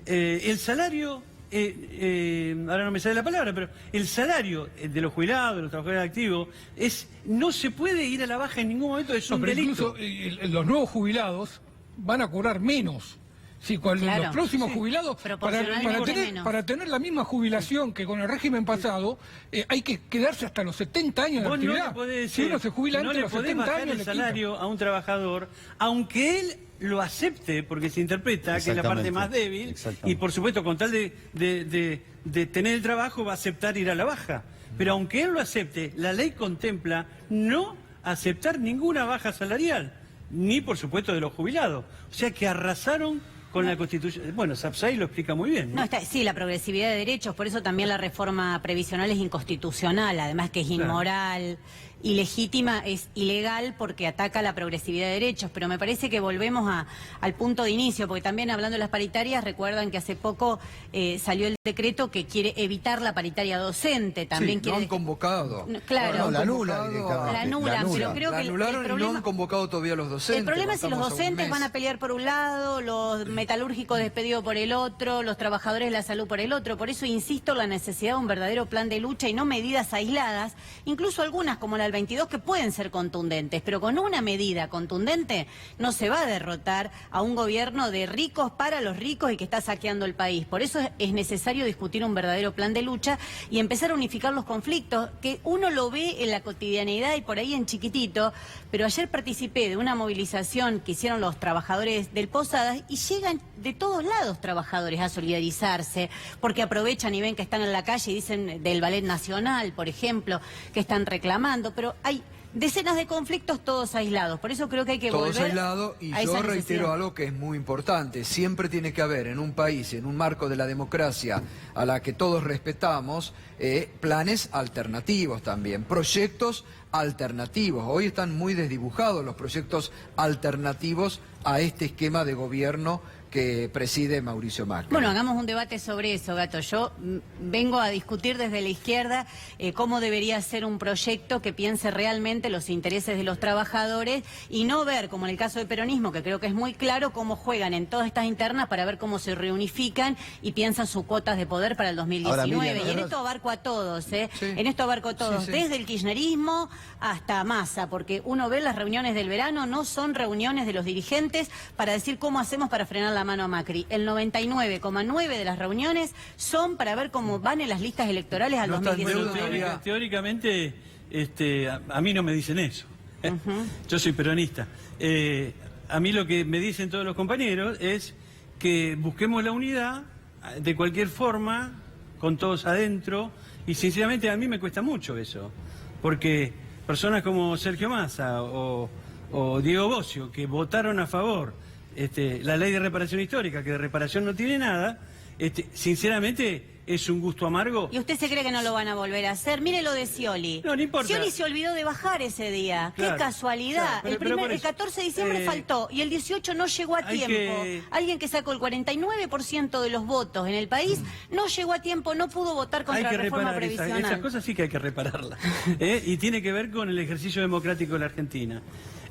el salario... ahora no me sale la palabra, pero el salario de los jubilados, de los trabajadores activos, no se puede ir a la baja en ningún momento, es un delito. Incluso los nuevos jubilados van a cobrar menos. Sí, los próximos jubilados, para tener la misma jubilación que con el régimen pasado, hay que quedarse hasta los 70 años de actividad. Si uno se jubila antes de los 70 años, el salario a un trabajador, aunque él lo acepte, porque se interpreta que es la parte más débil, y por supuesto con tal de tener el trabajo va a aceptar ir a la baja. Pero aunque él lo acepte, la ley contempla no aceptar ninguna baja salarial, ni por supuesto de los jubilados. O sea que arrasaron con la Constitución. Bueno, Sapsay lo explica muy bien, ¿no? Sí, la progresividad de derechos, por eso también la reforma previsional es inconstitucional, además que es inmoral, ilegítima, es ilegal porque ataca la progresividad de derechos, pero me parece que volvemos al punto de inicio, porque también hablando de las paritarias, recuerdan que hace poco salió el decreto que quiere evitar la paritaria docente, también quiere... no han convocado. Claro. La anula directamente. La anulan, pero creo que el problema... no han convocado todavía a los docentes. El problema es si los docentes van a pelear por un lado, los metalúrgicos despedidos por el otro, los trabajadores de la salud por el otro. Por eso insisto en la necesidad de un verdadero plan de lucha y no medidas aisladas, incluso algunas como la del 22 que pueden ser contundentes, pero con una medida contundente no se va a derrotar a un gobierno de ricos para los ricos y que está saqueando el país. Por eso es necesario discutir un verdadero plan de lucha y empezar a unificar los conflictos, que uno lo ve en la cotidianeidad y por ahí en chiquitito, pero ayer participé de una movilización que hicieron los trabajadores del Posadas y llegan de todos lados trabajadores a solidarizarse, porque aprovechan y ven que están en la calle y dicen del Ballet Nacional, por ejemplo, que están reclamando, pero hay decenas de conflictos todos aislados, por eso creo que hay que volver todos aislados, y yo reitero algo que es muy importante, siempre tiene que haber en un país, en un marco de la democracia a la que todos respetamos, planes alternativos también, proyectos alternativos. Hoy están muy desdibujados los proyectos alternativos a este esquema de gobierno que preside Mauricio Macri. Bueno, hagamos un debate sobre eso, Gato. Yo vengo a discutir desde la izquierda cómo debería ser un proyecto que piense realmente los intereses de los trabajadores y no ver, como en el caso del peronismo, que creo que es muy claro, cómo juegan en todas estas internas para ver cómo se reunifican y piensan sus cuotas de poder para el 2019. Ahora, Miriam, y en esto abarco a todos, Sí. En esto abarco a todos, desde el kirchnerismo hasta Massa, porque uno ve las reuniones del verano, no son reuniones de los dirigentes para decir cómo hacemos para frenar la mano a Macri. El 99,9% de las reuniones son para ver cómo van en las listas electorales al 2019. Teóricamente, a mí no me dicen eso. Yo soy peronista. a mí lo que me dicen todos los compañeros es que busquemos la unidad de cualquier forma, con todos adentro, y sinceramente a mí me cuesta mucho eso, porque personas como Sergio Massa o Diego Bocio, que votaron a favor la ley de reparación histórica, que de reparación no tiene nada, sinceramente es un gusto amargo. ¿Y usted se cree que no lo van a volver a hacer? Mire lo de Scioli. No importa. Scioli se olvidó de bajar ese día. Claro, Qué casualidad. claro, pero El 14 de diciembre faltó y el 18 no llegó a tiempo. Alguien que sacó el 49% de los votos en el país no llegó a tiempo, no pudo votar contra la reforma previsional. Esas cosas sí que hay que repararlas. Y tiene que ver con el ejercicio democrático de la Argentina.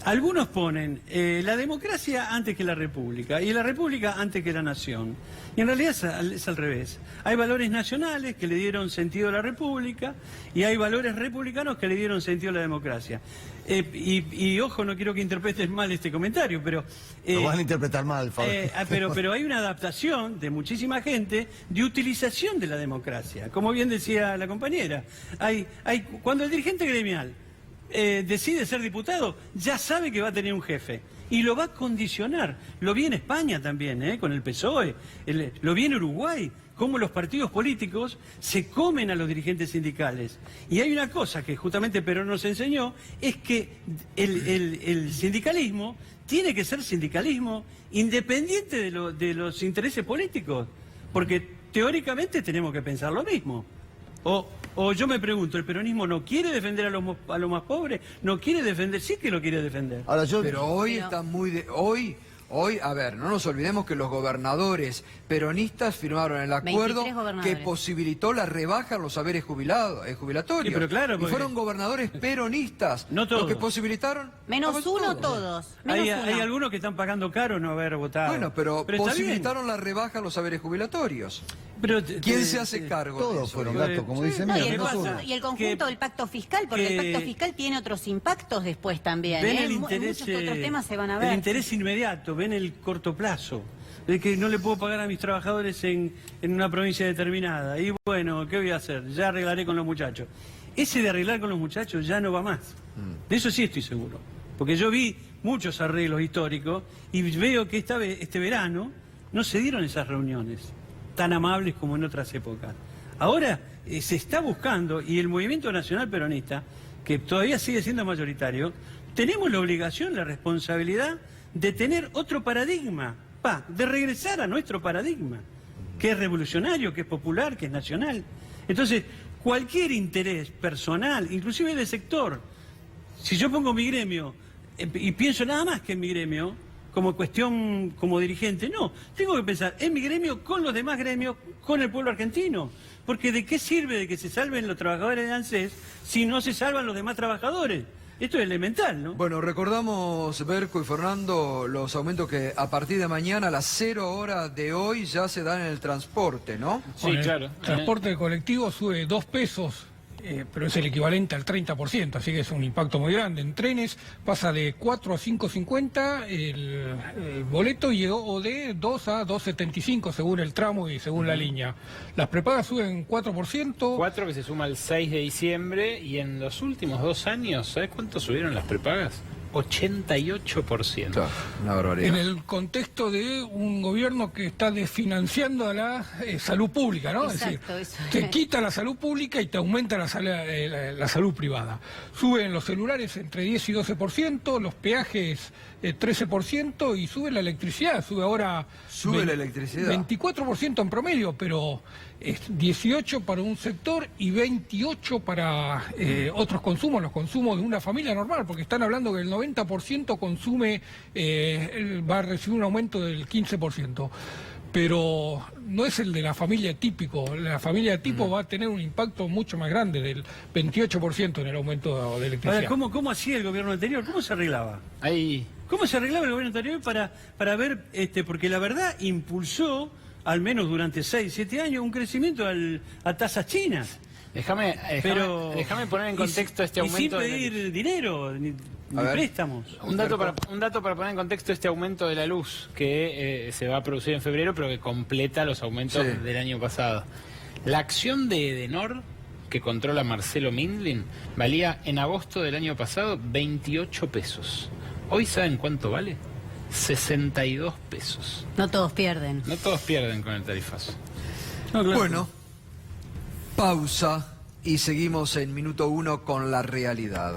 Algunos ponen la democracia antes que la república y la república antes que la nación. Y en realidad es al revés. Hay valores nacionales que le dieron sentido a la república y hay valores republicanos que le dieron sentido a la democracia. Y ojo, no quiero que interpretes mal este comentario, pero... Lo van a interpretar mal, Fabio. Pero hay una adaptación de muchísima gente de utilización de la democracia. Como bien decía la compañera, cuando el dirigente gremial decide ser diputado, ya sabe que va a tener un jefe y lo va a condicionar. Lo vi en España también, con el PSOE, lo vi en Uruguay, cómo los partidos políticos se comen a los dirigentes sindicales. Y hay una cosa que justamente Perón nos enseñó, es que el sindicalismo tiene que ser sindicalismo independiente de los intereses políticos, porque teóricamente tenemos que pensar lo mismo. O yo me pregunto, ¿el peronismo no quiere defender a los más pobres? ¿No quiere defender? Sí que lo quiere defender. Ahora Pero hoy está muy... Hoy, a ver, no nos olvidemos que los gobernadores peronistas firmaron el acuerdo que posibilitó la rebaja en los saberes jubilatorios. Sí, pero claro, y fueron gobernadores peronistas no todos. los que posibilitaron... Menos uno todos. Hay algunos que están pagando caro no haber votado. Bueno, pero posibilitaron la rebaja en los saberes jubilatorios. Pero ¿quién se hace cargo de todos eso? fueron gatos, como dicen. Y el conjunto del pacto fiscal, porque el pacto fiscal tiene otros impactos después también. Ven el interés, muchos otros temas se van a ver. El interés inmediato, ven el corto plazo. De que no le puedo pagar a mis trabajadores en una provincia determinada. Y bueno, ¿qué voy a hacer? Ya arreglaré con los muchachos. Ese de arreglar con los muchachos ya no va más. De eso sí estoy seguro. Porque yo vi muchos arreglos históricos y veo que este verano no se dieron esas reuniones tan amables como en otras épocas. Ahora se está buscando, y el movimiento nacional peronista, que todavía sigue siendo mayoritario, tenemos la obligación, la responsabilidad de tener otro paradigma, de regresar a nuestro paradigma, que es revolucionario, que es popular, que es nacional. Entonces, cualquier interés personal, inclusive de sector, si yo pongo mi gremio y pienso nada más que en mi gremio, como cuestión, como dirigente, no, tengo que pensar en mi gremio, con los demás gremios, con el pueblo argentino. Porque ¿de qué sirve de que se salven los trabajadores de ANSES si no se salvan los demás trabajadores? Esto es elemental, ¿no? Bueno, recordamos, Berco y Fernando, los aumentos que a partir de mañana, a las 0 horas de hoy, ya se dan en el transporte, ¿no? Sí, claro. El transporte colectivo sube 2 pesos. Pero es el equivalente al 30%, así que es un impacto muy grande. En trenes pasa de 4 a 5.50 el boleto o de 2 a 2.75 según el tramo y según la línea. Las prepagas suben 4%. 4 que se suma al 6 de diciembre y en los últimos 2 años, ¿sabes cuánto subieron las prepagas? 88%. Claro, una barbaridad. En el contexto de un gobierno que está desfinanciando a la salud pública, ¿no? Exacto, es decir, te quita la salud pública y te aumenta la salud privada. Suben los celulares entre 10 y 12%, los peajes 13% y sube la electricidad. Sube la electricidad. 24% en promedio, pero es 18 para un sector y 28 para otros consumos, los consumos de una familia normal, porque están hablando que el 90% consume, va a recibir un aumento del 15%. Pero no es el de la familia típico. La familia tipo va a tener un impacto mucho más grande, del 28% en el aumento de electricidad. Ahora, ¿cómo hacía el gobierno anterior? ¿Cómo se arreglaba? ¿Cómo se arreglaba el gobierno anterior para ver, porque la verdad impulsó, al menos durante 6, 7 años, un crecimiento a tasas chinas? Déjame poner en contexto este aumento. Y sin pedir dinero, ni préstamos. Un dato para poner en contexto este aumento de la luz que se va a producir en febrero, pero que completa los aumentos del año pasado. La acción de Edenor, que controla Marcelo Mindlin, valía en agosto del año pasado 28 pesos. ¿Hoy saben cuánto vale? 62 pesos. No todos pierden. No todos pierden con el tarifazo. No, claro. Bueno, pausa y seguimos en minuto 1 con la realidad.